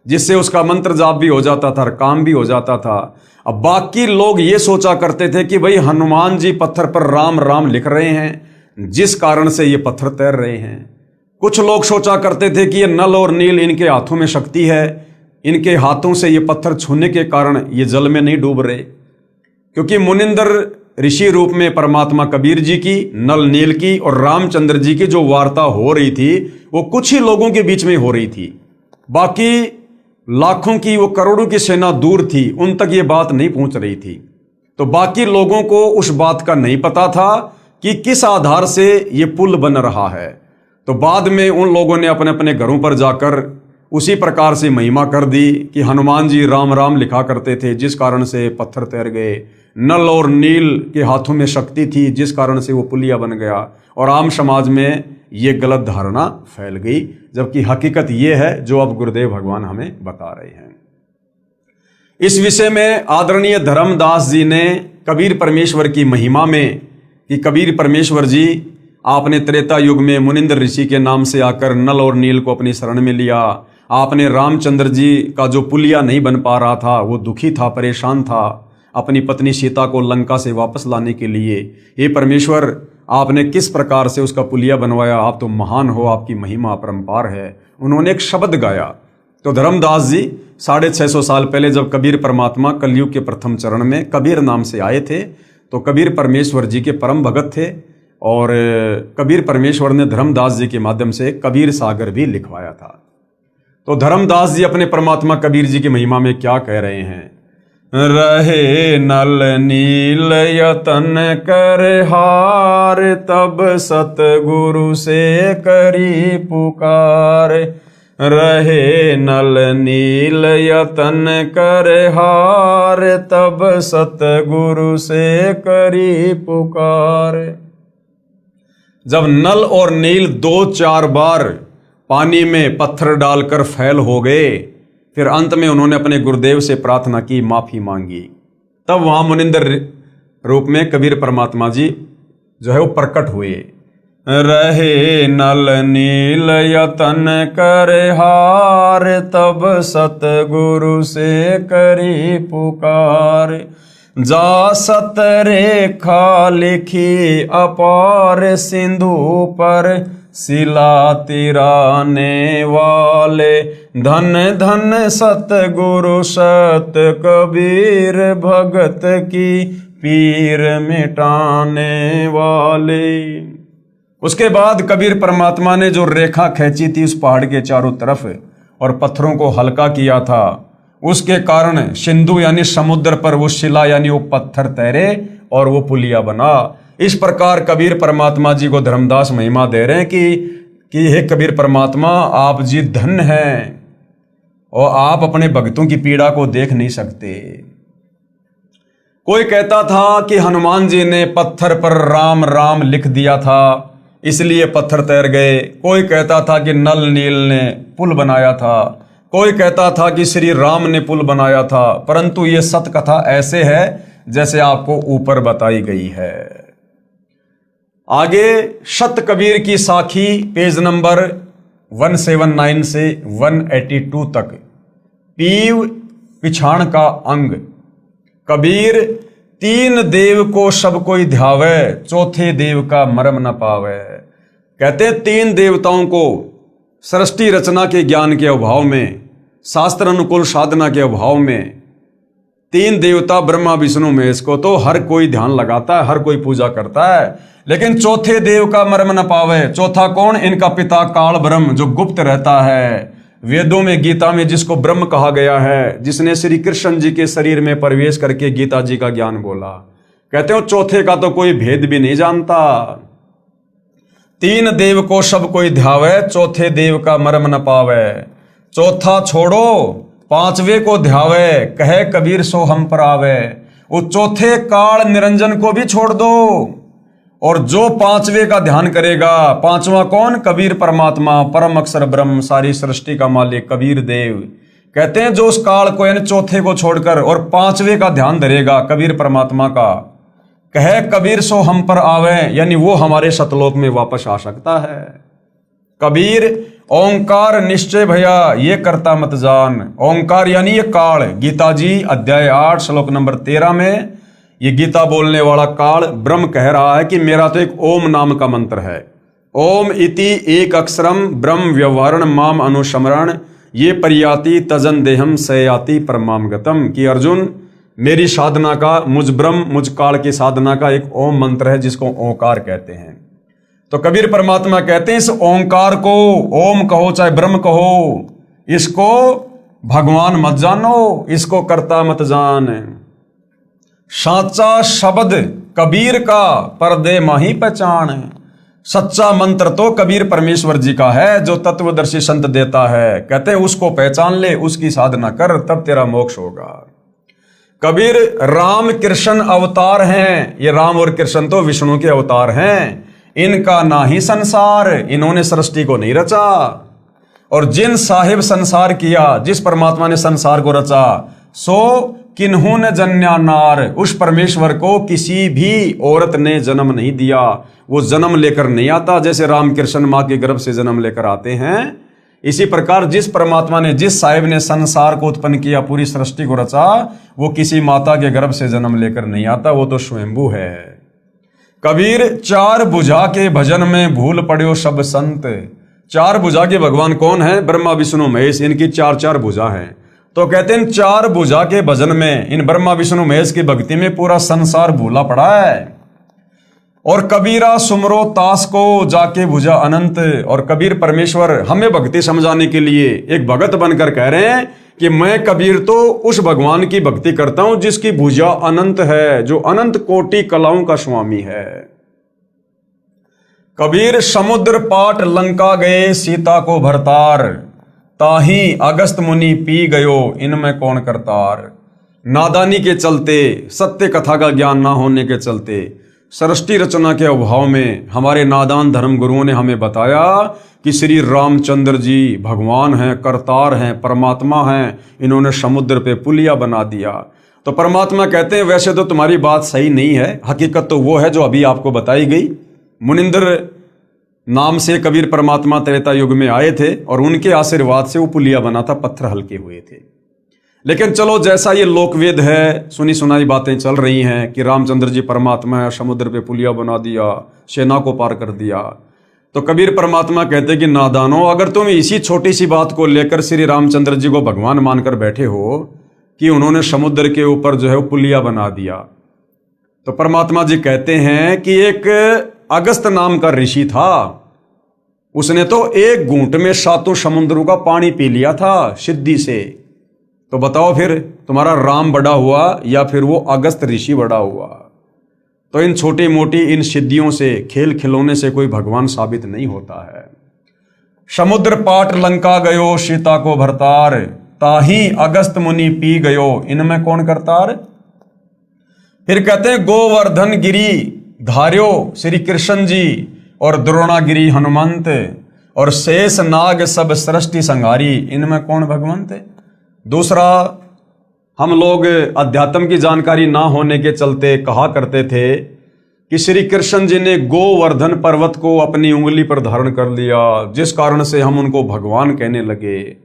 जिससे उसका मंत्र जाप भी हो जाता था और काम भी हो जाता था। अब बाकी लोग ये सोचा करते थे कि भाई हनुमान जी पत्थर पर राम राम लिख रहे हैं, जिस कारण से ये पत्थर तैर रहे हैं। कुछ लोग सोचा करते थे कि ये नल और नील इनके हाथों में शक्ति है, इनके हाथों से ये पत्थर छूने के कारण ये जल में नहीं डूब रहे। क्योंकि मुनिंद्र ऋषि रूप में परमात्मा कबीर जी की, नल नील की और रामचंद्र जी की जो वार्ता हो रही थी, वो कुछ ही लोगों के बीच में हो रही थी। बाकी लाखों की, वो करोड़ों की सेना दूर थी, उन तक ये बात नहीं पहुंच रही थी। तो बाकी लोगों को उस बात का नहीं पता था कि किस आधार से ये पुल बन रहा है। तो बाद में उन लोगों ने अपने अपने घरों पर जाकर उसी प्रकार से महिमा कर दी कि हनुमान जी राम राम लिखा करते थे, जिस कारण से पत्थर तैर गए। नल और नील के हाथों में शक्ति थी, जिस कारण से वो पुलिया बन गया। और आम समाज में ये गलत धारणा फैल गई, जबकि हकीकत ये है जो अब गुरुदेव भगवान हमें बता रहे हैं। इस विषय में आदरणीय धर्मदास जी ने कबीर परमेश्वर की महिमा में कि कबीर परमेश्वर जी आपने त्रेता युग में मुनिंद्र ऋषि के नाम से आकर नल और नील को अपनी शरण में लिया। आपने रामचंद्र जी का जो पुलिया नहीं बन पा रहा था, वो दुखी था, परेशान था, अपनी पत्नी सीता को लंका से वापस लाने के लिए। ये परमेश्वर, आपने किस प्रकार से उसका पुलिया बनवाया, आप तो महान हो, आपकी महिमा अपरंपार है। उन्होंने एक शब्द गाया। तो धर्मदास जी 650 साल पहले जब कबीर परमात्मा कलयुग के प्रथम चरण में कबीर नाम से आए थे, तो कबीर परमेश्वर जी के परम भगत थे, और कबीर परमेश्वर ने धर्मदास जी के माध्यम से कबीर सागर भी लिखवाया था। तो धर्मदास जी अपने परमात्मा कबीर जी की महिमा में क्या कह रहे हैं? रहे नल नील यतन कर हार, तब सतगुरु से करी पुकार। रहे नल नील यतन कर हार, तब सतगुरु से करी पुकार। जब नल और नील 2-4 बार पानी में पत्थर डालकर फैल हो गए, फिर अंत में उन्होंने अपने गुरुदेव से प्रार्थना की, माफी मांगी। तब वहां मुनिंद्र रूप में कबीर परमात्मा जी वो प्रकट हुए। रहे नल नील यतन कर हार, तब सतगुरु से करी पुकार। जा सत रेखा लिखी अपार, सिंधु पर शिला तिराने वाले। धन धन सतगुरु सत कबीर, भगत की पीर मिटाने वाले। उसके बाद कबीर परमात्मा ने जो रेखा खींची थी उस पहाड़ के चारों तरफ और पत्थरों को हल्का किया था, उसके कारण सिंधु यानी समुद्र पर वो शिला यानी वो पत्थर तैरे और वो पुलिया बना। इस प्रकार कबीर परमात्मा जी को धर्मदास महिमा दे रहे हैं कि हे कबीर परमात्मा, आप जी धन्य हैं और आप अपने भक्तों की पीड़ा को देख नहीं सकते। कोई कहता था कि हनुमान जी ने पत्थर पर राम राम लिख दिया था, इसलिए पत्थर तैर गए। कोई कहता था कि नल नील ने पुल बनाया था। कोई कहता था कि श्री राम ने पुल बनाया था। परंतु ये सत कथा ऐसे है जैसे आपको ऊपर बताई गई है। आगे सत कबीर की साखी पेज नंबर 179 से 182 तक। पीव पिछाण का अंग। कबीर 3 देव को सब कोई ध्यावे, चौथे देव का मरम न पावे। कहते 3 देवताओं को सृष्टि रचना के ज्ञान के अभाव में, शास्त्र अनुकूल साधना के अभाव में तीन देवता ब्रह्मा विष्णु महेश को तो हर कोई ध्यान लगाता है, हर कोई पूजा करता है, लेकिन चौथे देव का मर्म न पावे। चौथा कौन? इनका पिता काल ब्रह्म, जो गुप्त रहता है। वेदों में, गीता में जिसको ब्रह्म कहा गया है, जिसने श्री कृष्ण जी के शरीर में प्रवेश करके गीता जी का ज्ञान बोला, कहते हो चौथे का तो कोई भेद भी नहीं जानता। तीन देव को सब कोई ध्यावे, चौथे देव का मर्म न पावे। चौथा छोड़ो, पांचवे को ध्यावे, कहे कबीर सो हम पर आवे। वो चौथे काल निरंजन को भी छोड़ दो, और जो पांचवे का ध्यान करेगा, पांचवा कौन? कबीर परमात्मा, परम अक्षर ब्रह्म, सारी सृष्टि का मालिक कबीर देव। कहते हैं जो उस काल को यानी चौथे को छोड़कर और पांचवे का ध्यान धरेगा, कबीर परमात्मा का, कहे कबीर सो हम पर आवे, यानी वो हमारे सतलोक में वापस आ सकता है। कबीर ओंकार निश्चय भैया ये करता मत जान। ओंकार यानी ये काल। गीता जी अध्याय 8 श्लोक नंबर 13 में ये गीता बोलने वाला काल ब्रह्म कह रहा है कि मेरा तो एक ओम नाम का मंत्र है। ओम इति एक अक्षरम ब्रह्म व्यवहारण माम अनुस्मरण ये परियाति तजन देहम सयाति परमाम गतम। कि अर्जुन, मेरी साधना का, मुझ ब्रह्म, मुझ काल की साधना का एक ओम मंत्र है जिसको ओंकार कहते हैं। तो कबीर परमात्मा कहते हैं इस ओंकार को, ओम कहो चाहे ब्रह्म कहो, इसको भगवान मत जानो, इसको करता मत जान। साचा शब्द कबीर का पर्दे माही पहचान। सच्चा मंत्र तो कबीर परमेश्वर जी का है, जो तत्वदर्शी संत देता है। कहते हैं उसको पहचान ले, उसकी साधना कर, तब तेरा मोक्ष होगा। कबीर राम कृष्ण अवतार हैं। ये राम और कृष्ण तो विष्णु के अवतार हैं। इनका ना ही संसार, इन्होंने सृष्टि को नहीं रचा। और जिन साहिब संसार किया, जिस परमात्मा ने संसार को रचा, सो किन्हों ने जन्या नार, उस परमेश्वर को किसी भी औरत ने जन्म नहीं दिया। वो जन्म लेकर नहीं आता, जैसे राम कृष्ण माँ के गर्भ से जन्म लेकर आते हैं। इसी प्रकार जिस परमात्मा ने, जिस साहिब ने संसार को उत्पन्न किया, पूरी सृष्टि को रचा, वो किसी माता के गर्भ से जन्म लेकर नहीं आता, वो तो स्वयंभू है। कबीर चार भुजा के भजन में भूल पड़े सब संत। चार भुजा के भगवान कौन है? ब्रह्मा विष्णु महेश, इनकी चार चार भुजा हैं। तो कहते हैं चार भुजा के भजन में, इन ब्रह्मा विष्णु महेश की भक्ति में पूरा संसार भूला पड़ा है। और कबीरा सुमरो तास को जाके भुजा अनंत। और कबीर परमेश्वर हमें भक्ति समझाने के लिए एक भगत बनकर कह रहे हैं कि मैं कबीर तो उस भगवान की भक्ति करता हूं जिसकी भुजा अनंत है, जो अनंत कोटि कलाओं का स्वामी है। कबीर समुद्र पाट लंका गए सीता को भरतार, ताही अगस्त मुनि पी गयो इनमें कौन करतार। नादानी के चलते, सत्य कथा का ज्ञान ना होने के चलते, सृष्टि रचना के अभाव में हमारे नादान धर्म गुरुओं ने हमें बताया कि श्री रामचंद्र जी भगवान हैं, करतार हैं, परमात्मा हैं। इन्होंने समुद्र पे पुलिया बना दिया। तो परमात्मा कहते हैं वैसे तो तुम्हारी बात सही नहीं है, हकीकत तो वो है जो अभी आपको बताई गई। मुनिंद्र नाम से कबीर परमात्मा त्रेता युग में आए थे और उनके आशीर्वाद से वो पुलिया बना था, पत्थर हल्के हुए थे। लेकिन चलो, जैसा ये लोकवेद है, सुनी सुनाई बातें चल रही हैं कि रामचंद्र जी परमात्मा है, समुद्र पे पुलिया बना दिया, सेना को पार कर दिया। तो कबीर परमात्मा कहते कि नादानो, अगर तुम इसी छोटी सी बात को लेकर श्री रामचंद्र जी को भगवान मानकर बैठे हो कि उन्होंने समुद्र के ऊपर जो है वो पुलिया बना दिया, तो परमात्मा जी कहते हैं कि एक अगस्त नाम का ऋषि था, उसने तो एक घूंट में 7 समुद्रों का पानी पी लिया था सिद्धि से। तो बताओ फिर तुम्हारा राम बड़ा हुआ या फिर वो अगस्त ऋषि बड़ा हुआ? तो इन छोटी मोटी इन सिद्धियों से, खेल खिलौने से कोई भगवान साबित नहीं होता है। समुद्र पाट लंका गयो सीता को भरतार, ताही अगस्त मुनि पी गयो इनमें कौन करतार। फिर कहते हैं गोवर्धन गिरी धार्यो श्री कृष्ण जी और द्रोणागिरी हनुमंत, और शेष नाग सब सृष्टि संहारी इनमें कौन भगवंत। दूसरा, हम लोग अध्यात्म की जानकारी ना होने के चलते कहा करते थे कि श्री कृष्ण जी ने गोवर्धन पर्वत को अपनी उंगली पर धारण कर लिया, जिस कारण से हम उनको भगवान कहने लगे।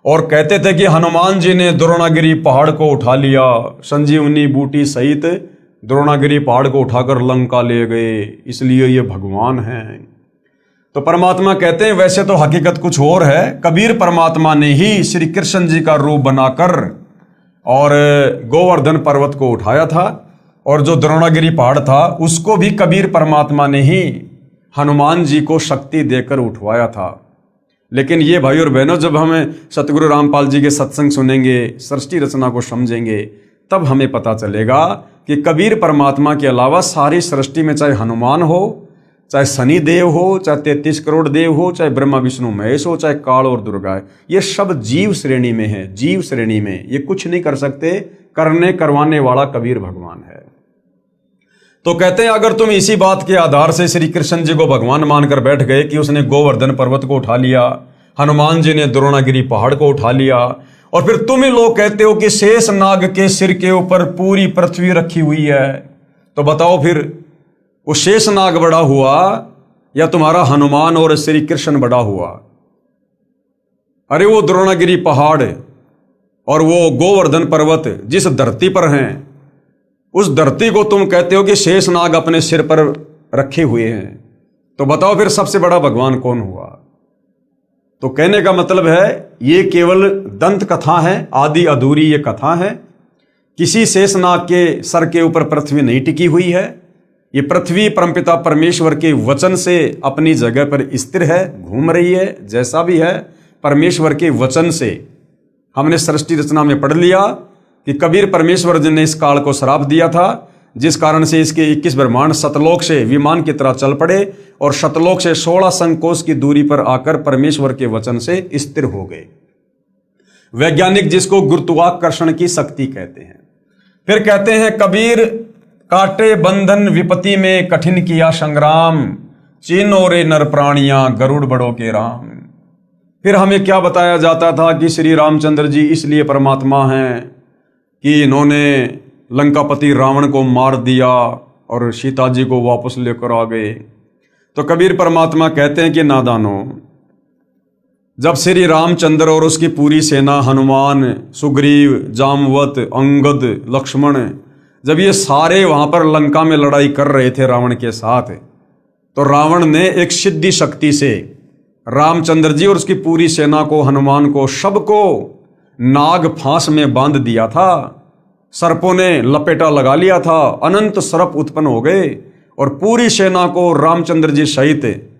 और कहते थे कि हनुमान जी ने द्रोणागिरी पहाड़ को उठा लिया, संजीवनी बूटी सहित द्रोणागिरी पहाड़ को उठाकर लंका ले गए, इसलिए ये भगवान हैं। तो परमात्मा कहते हैं वैसे तो हकीकत कुछ और है। कबीर परमात्मा ने ही श्री कृष्ण जी का रूप बनाकर और गोवर्धन पर्वत को उठाया था, और जो द्रोणागिरी पहाड़ था उसको भी कबीर परमात्मा ने ही हनुमान जी को शक्ति देकर उठवाया था। लेकिन ये भाई और बहनों, जब हमें सतगुरु रामपाल जी के सत्संग सुनेंगे, सृष्टि रचना को समझेंगे, तब हमें पता चलेगा कि कबीर परमात्मा के अलावा सारी सृष्टि में चाहे हनुमान हो, चाहे शनि देव हो, चाहे 33 करोड़ देव हो, चाहे ब्रह्मा विष्णु महेश हो, चाहे काल और दुर्गा है, ये सब जीव श्रेणी में है। जीव श्रेणी में ये कुछ नहीं कर सकते, करने करवाने वाला कबीर भगवान है। तो कहते हैं अगर तुम इसी बात के आधार से श्री कृष्ण जी को भगवान मानकर बैठ गए कि उसने गोवर्धन पर्वत को उठा लिया, हनुमान जी ने द्रोणागिरी पहाड़ को उठा लिया, और फिर तुम ही लोग कहते हो कि शेष नाग के सिर के ऊपर पूरी पृथ्वी रखी हुई है, तो बताओ फिर वो शेष नाग बड़ा हुआ या तुम्हारा हनुमान और श्री कृष्ण बड़ा हुआ? अरे वो द्रोणागिरी पहाड़ और वो गोवर्धन पर्वत जिस धरती पर हैं, उस धरती को तुम कहते हो कि शेष नाग अपने सिर पर रखे हुए हैं, तो बताओ फिर सबसे बड़ा भगवान कौन हुआ? तो कहने का मतलब है ये केवल दंत कथा है, आदि अधूरी ये कथा है। किसी शेष नाग के सर के ऊपर पृथ्वी नहीं टिकी हुई है। ये पृथ्वी परमपिता परमेश्वर के वचन से अपनी जगह पर स्थिर है, घूम रही है। जैसा भी है परमेश्वर के वचन से, हमने सृष्टि रचना में पढ़ लिया कि कबीर परमेश्वर जी ने इस काल को श्राप दिया था, जिस कारण से इसके 21 ब्रह्मांड सतलोक से विमान की तरह चल पड़े और सतलोक से 16 संकोश की दूरी पर आकर परमेश्वर के वचन से स्थिर हो गए। वैज्ञानिक जिसको गुरुत्वाकर्षण की शक्ति कहते हैं। फिर कहते हैं कबीर काटे बंधन विपत्ति में कठिन किया संग्राम, चीनो रे नर प्राणियां गरुड़ बड़ों के राम। फिर हमें क्या बताया जाता था कि श्री रामचंद्र जी इसलिए परमात्मा हैं कि इन्होंने लंकापति रावण को मार दिया और सीता जी को वापस लेकर आ गए। तो कबीर परमात्मा कहते हैं कि नादानो, जब श्री रामचंद्र और उसकी पूरी सेना हनुमान, सुग्रीव, जामवत, अंगद, लक्ष्मण, जब ये सारे वहां पर लंका में लड़ाई कर रहे थे रावण के साथ, तो रावण ने एक सिद्धि शक्ति से रामचंद्र जी और उसकी पूरी सेना को, हनुमान को, सबको नाग फांस में बांध दिया था। सर्पों ने लपेटा लगा लिया था, अनंत सर्प उत्पन्न हो गए और पूरी सेना को रामचंद्र जी सहित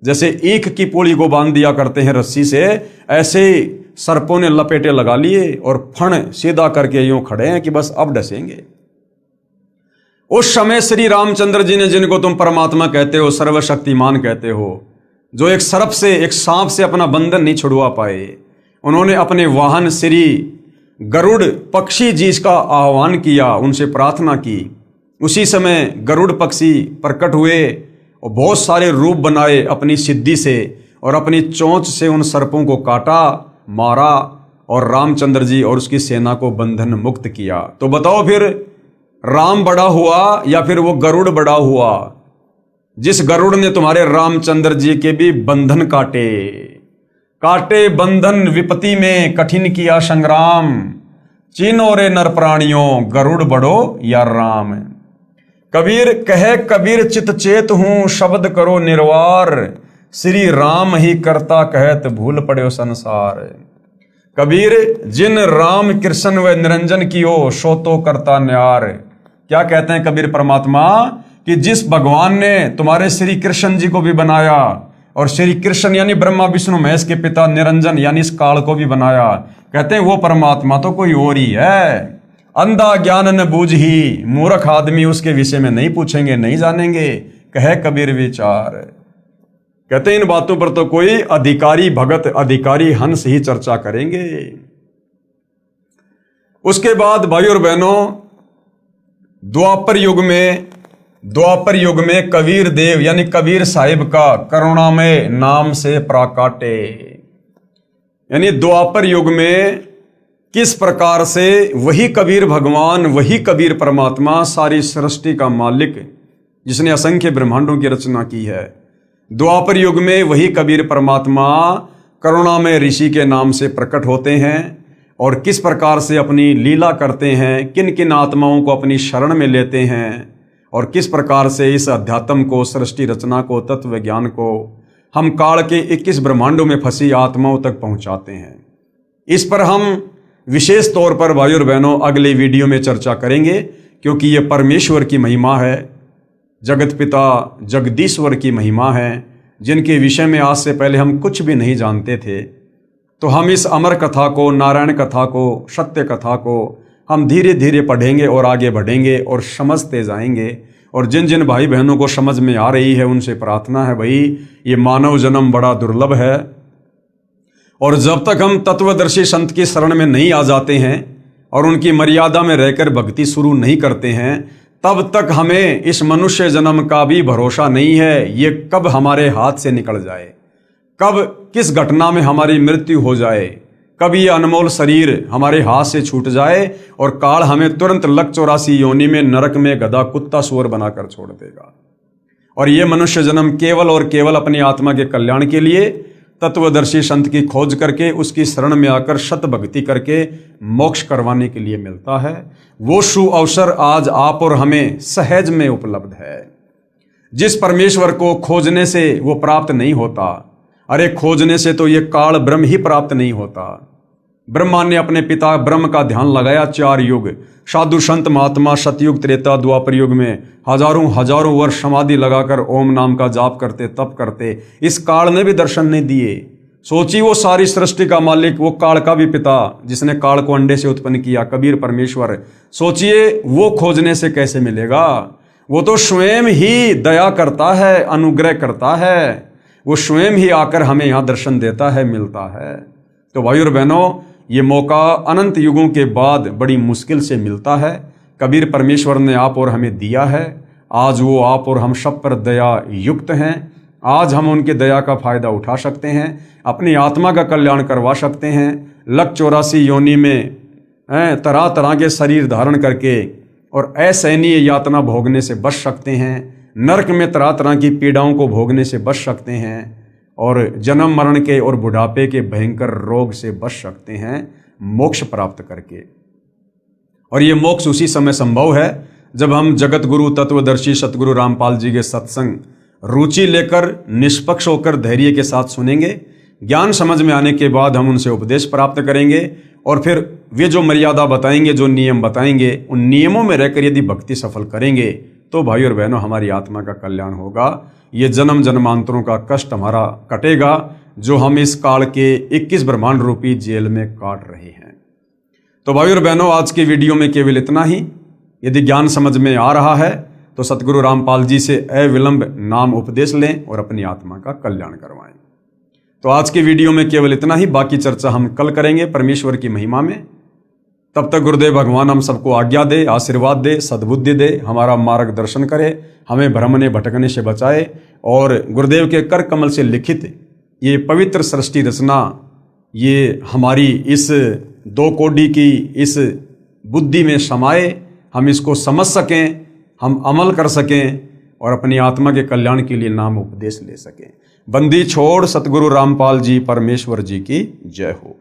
जैसे ईख की पुली को बांध दिया करते हैं रस्सी से, ऐसे सर्पों ने लपेटे लगा लिए और फण सीधा करके यूं खड़े हैं कि बस अब डसेंगे। उस समय श्री रामचंद्र जी ने, जिनको तुम परमात्मा कहते हो, सर्वशक्तिमान कहते हो, जो एक सर्प से, एक सांप से अपना बंधन नहीं छुड़वा पाए, उन्होंने अपने वाहन श्री गरुड़ पक्षी जी का आह्वान किया, उनसे प्रार्थना की। उसी समय गरुड़ पक्षी प्रकट हुए और बहुत सारे रूप बनाए अपनी सिद्धि से, और अपनी चोंच से उन सर्पों को काटा, मारा और रामचंद्र जी और उसकी सेना को बंधन मुक्त किया। तो बताओ फिर राम बड़ा हुआ या फिर वो गरुड़ बड़ा हुआ, जिस गरुड़ ने तुम्हारे रामचंद्र जी के भी बंधन काटे? काटे बंधन विपत्ति में कठिन किया संग्राम, चीनो रे नर प्राणियों गरुड़ बड़ो या राम। कबीर कहे कबीर चित चेत हूं शब्द करो निर्वार, श्री राम ही करता कहत भूल पड़े संसार। कबीर जिन राम कृष्ण व निरंजन कियो सो तो करता न्यार। क्या कहते हैं कबीर परमात्मा कि जिस भगवान ने तुम्हारे श्री कृष्ण जी को भी बनाया, और श्री कृष्ण यानी ब्रह्मा विष्णु महेश के पिता, निरंजन यानी इस काल को भी बनाया, कहते हैं वो परमात्मा तो कोई और ही है। अंधा ज्ञान न बूझ ही, मूर्ख आदमी उसके विषय में नहीं पूछेंगे, नहीं जानेंगे, कहे कबीर विचार। कहते हैं इन बातों पर तो कोई अधिकारी भगत, अधिकारी हंस ही चर्चा करेंगे। उसके बाद भाई और बहनों, द्वापर युग में कबीर देव यानी कबीर साहिब का करुणामय नाम से प्राकाटे, यानी द्वापर युग में किस प्रकार से वही कबीर भगवान, वही कबीर परमात्मा, सारी सृष्टि का मालिक, जिसने असंख्य ब्रह्मांडों की रचना की है, द्वापर युग में वही कबीर परमात्मा करुणामय ऋषि के नाम से प्रकट होते हैं और किस प्रकार से अपनी लीला करते हैं, किन किन आत्माओं को अपनी शरण में लेते हैं, और किस प्रकार से इस अध्यात्म को, सृष्टि रचना को, तत्व ज्ञान को हम काल के 21 ब्रह्मांडों में फंसी आत्माओं तक पहुंचाते हैं। इस पर हम विशेष तौर पर भाई और बहनों अगले वीडियो में चर्चा करेंगे, क्योंकि ये परमेश्वर की महिमा है, जगत पिता जगदीश्वर की महिमा है, जिनके विषय में आज से पहले हम कुछ भी नहीं जानते थे। तो हम इस अमर कथा को, नारायण कथा को, सत्य कथा को हम धीरे धीरे पढ़ेंगे और आगे बढ़ेंगे और समझते जाएंगे। और जिन जिन भाई बहनों को समझ में आ रही है उनसे प्रार्थना है, भाई ये मानव जन्म बड़ा दुर्लभ है, और जब तक हम तत्वदर्शी संत की शरण में नहीं आ जाते हैं और उनकी मर्यादा में रहकर भक्ति शुरू नहीं करते हैं, तब तक हमें इस मनुष्य जन्म का भी भरोसा नहीं है। ये कब हमारे हाथ से निकल जाए, कब किस घटना में हमारी मृत्यु हो जाए, कब ये अनमोल शरीर हमारे हाथ से छूट जाए और काल हमें तुरंत लक 84 योनि में, नरक में गधा कुत्ता सुअर बनाकर छोड़ देगा। और ये मनुष्य जन्म केवल और केवल अपनी आत्मा के कल्याण के लिए तत्वदर्शी संत की खोज करके, उसकी शरण में आकर सत भक्ति करके मोक्ष करवाने के लिए मिलता है। वो शु अवसर आज आप और हमें सहज में उपलब्ध है। जिस परमेश्वर को खोजने से वो प्राप्त नहीं होता, अरे खोजने से तो ये काल ब्रह्म ही प्राप्त नहीं होता। ब्रह्मा ने अपने पिता ब्रह्म का ध्यान लगाया 4 युग, साधु संत महात्मा सतयुग त्रेता द्वापर युग में हजारों हजारों वर्ष समाधि लगाकर ओम नाम का जाप करते, तप करते, इस काल ने भी दर्शन नहीं दिए। सोची वो सारी सृष्टि का मालिक, वो काल का भी पिता, जिसने काल को अंडे से उत्पन्न किया, कबीर परमेश्वर, सोचिए वो खोजने से कैसे मिलेगा। वो तो स्वयं ही दया करता है, अनुग्रह करता है, वो स्वयं ही आकर हमें यहाँ दर्शन देता है, मिलता है। तो भाई और बहनों, ये मौका अनंत युगों के बाद बड़ी मुश्किल से मिलता है। कबीर परमेश्वर ने आप और हमें दिया है। आज वो आप और हम सब पर दया युक्त हैं। आज हम उनकी दया का फायदा उठा सकते हैं, अपनी आत्मा का कल्याण करवा सकते हैं। लक 84 योनि में तरह तरह के शरीर धारण करके और असहनीय यातना भोगने से बच सकते हैं। नरक में तरह तरह की पीड़ाओं को भोगने से बच सकते हैं और जन्म मरण के और बुढ़ापे के भयंकर रोग से बच सकते हैं मोक्ष प्राप्त करके। और ये मोक्ष उसी समय संभव है जब हम जगत गुरु तत्वदर्शी सतगुरु रामपाल जी के सत्संग रुचि लेकर, निष्पक्ष होकर, धैर्य के साथ सुनेंगे। ज्ञान समझ में आने के बाद हम उनसे उपदेश प्राप्त करेंगे और फिर वे जो मर्यादा बताएंगे, जो नियम बताएंगे, उन नियमों में रहकर यदि भक्ति सफल करेंगे तो भाई और बहनों हमारी आत्मा का कल्याण होगा। ये जन्म जन्मांतरों का कष्ट हमारा कटेगा जो हम इस काल के 21 ब्रह्मांड रूपी जेल में काट रहे हैं। तो भाई और बहनों, आज की वीडियो में केवल इतना ही। यदि ज्ञान समझ में आ रहा है तो सतगुरु रामपाल जी से अविलंब नाम उपदेश लें और अपनी आत्मा का कल्याण करवाएं। तो आज की वीडियो में केवल इतना ही, बाकी चर्चा हम कल करेंगे परमेश्वर की महिमा में। तब तक गुरुदेव भगवान हम सबको आज्ञा दे, आशीर्वाद दे, सद्बुद्धि दे, हमारा मार्गदर्शन करे, हमें भ्रमने भटकने से बचाए और गुरुदेव के कर कमल से लिखित ये पवित्र सृष्टि रचना, ये हमारी इस 2 कोडी की इस बुद्धि में समाये, हम इसको समझ सकें, हम अमल कर सकें और अपनी आत्मा के कल्याण के लिए नाम उपदेश ले सकें। बंदी छोड़ सतगुरु रामपाल जी परमेश्वर जी की जय हो।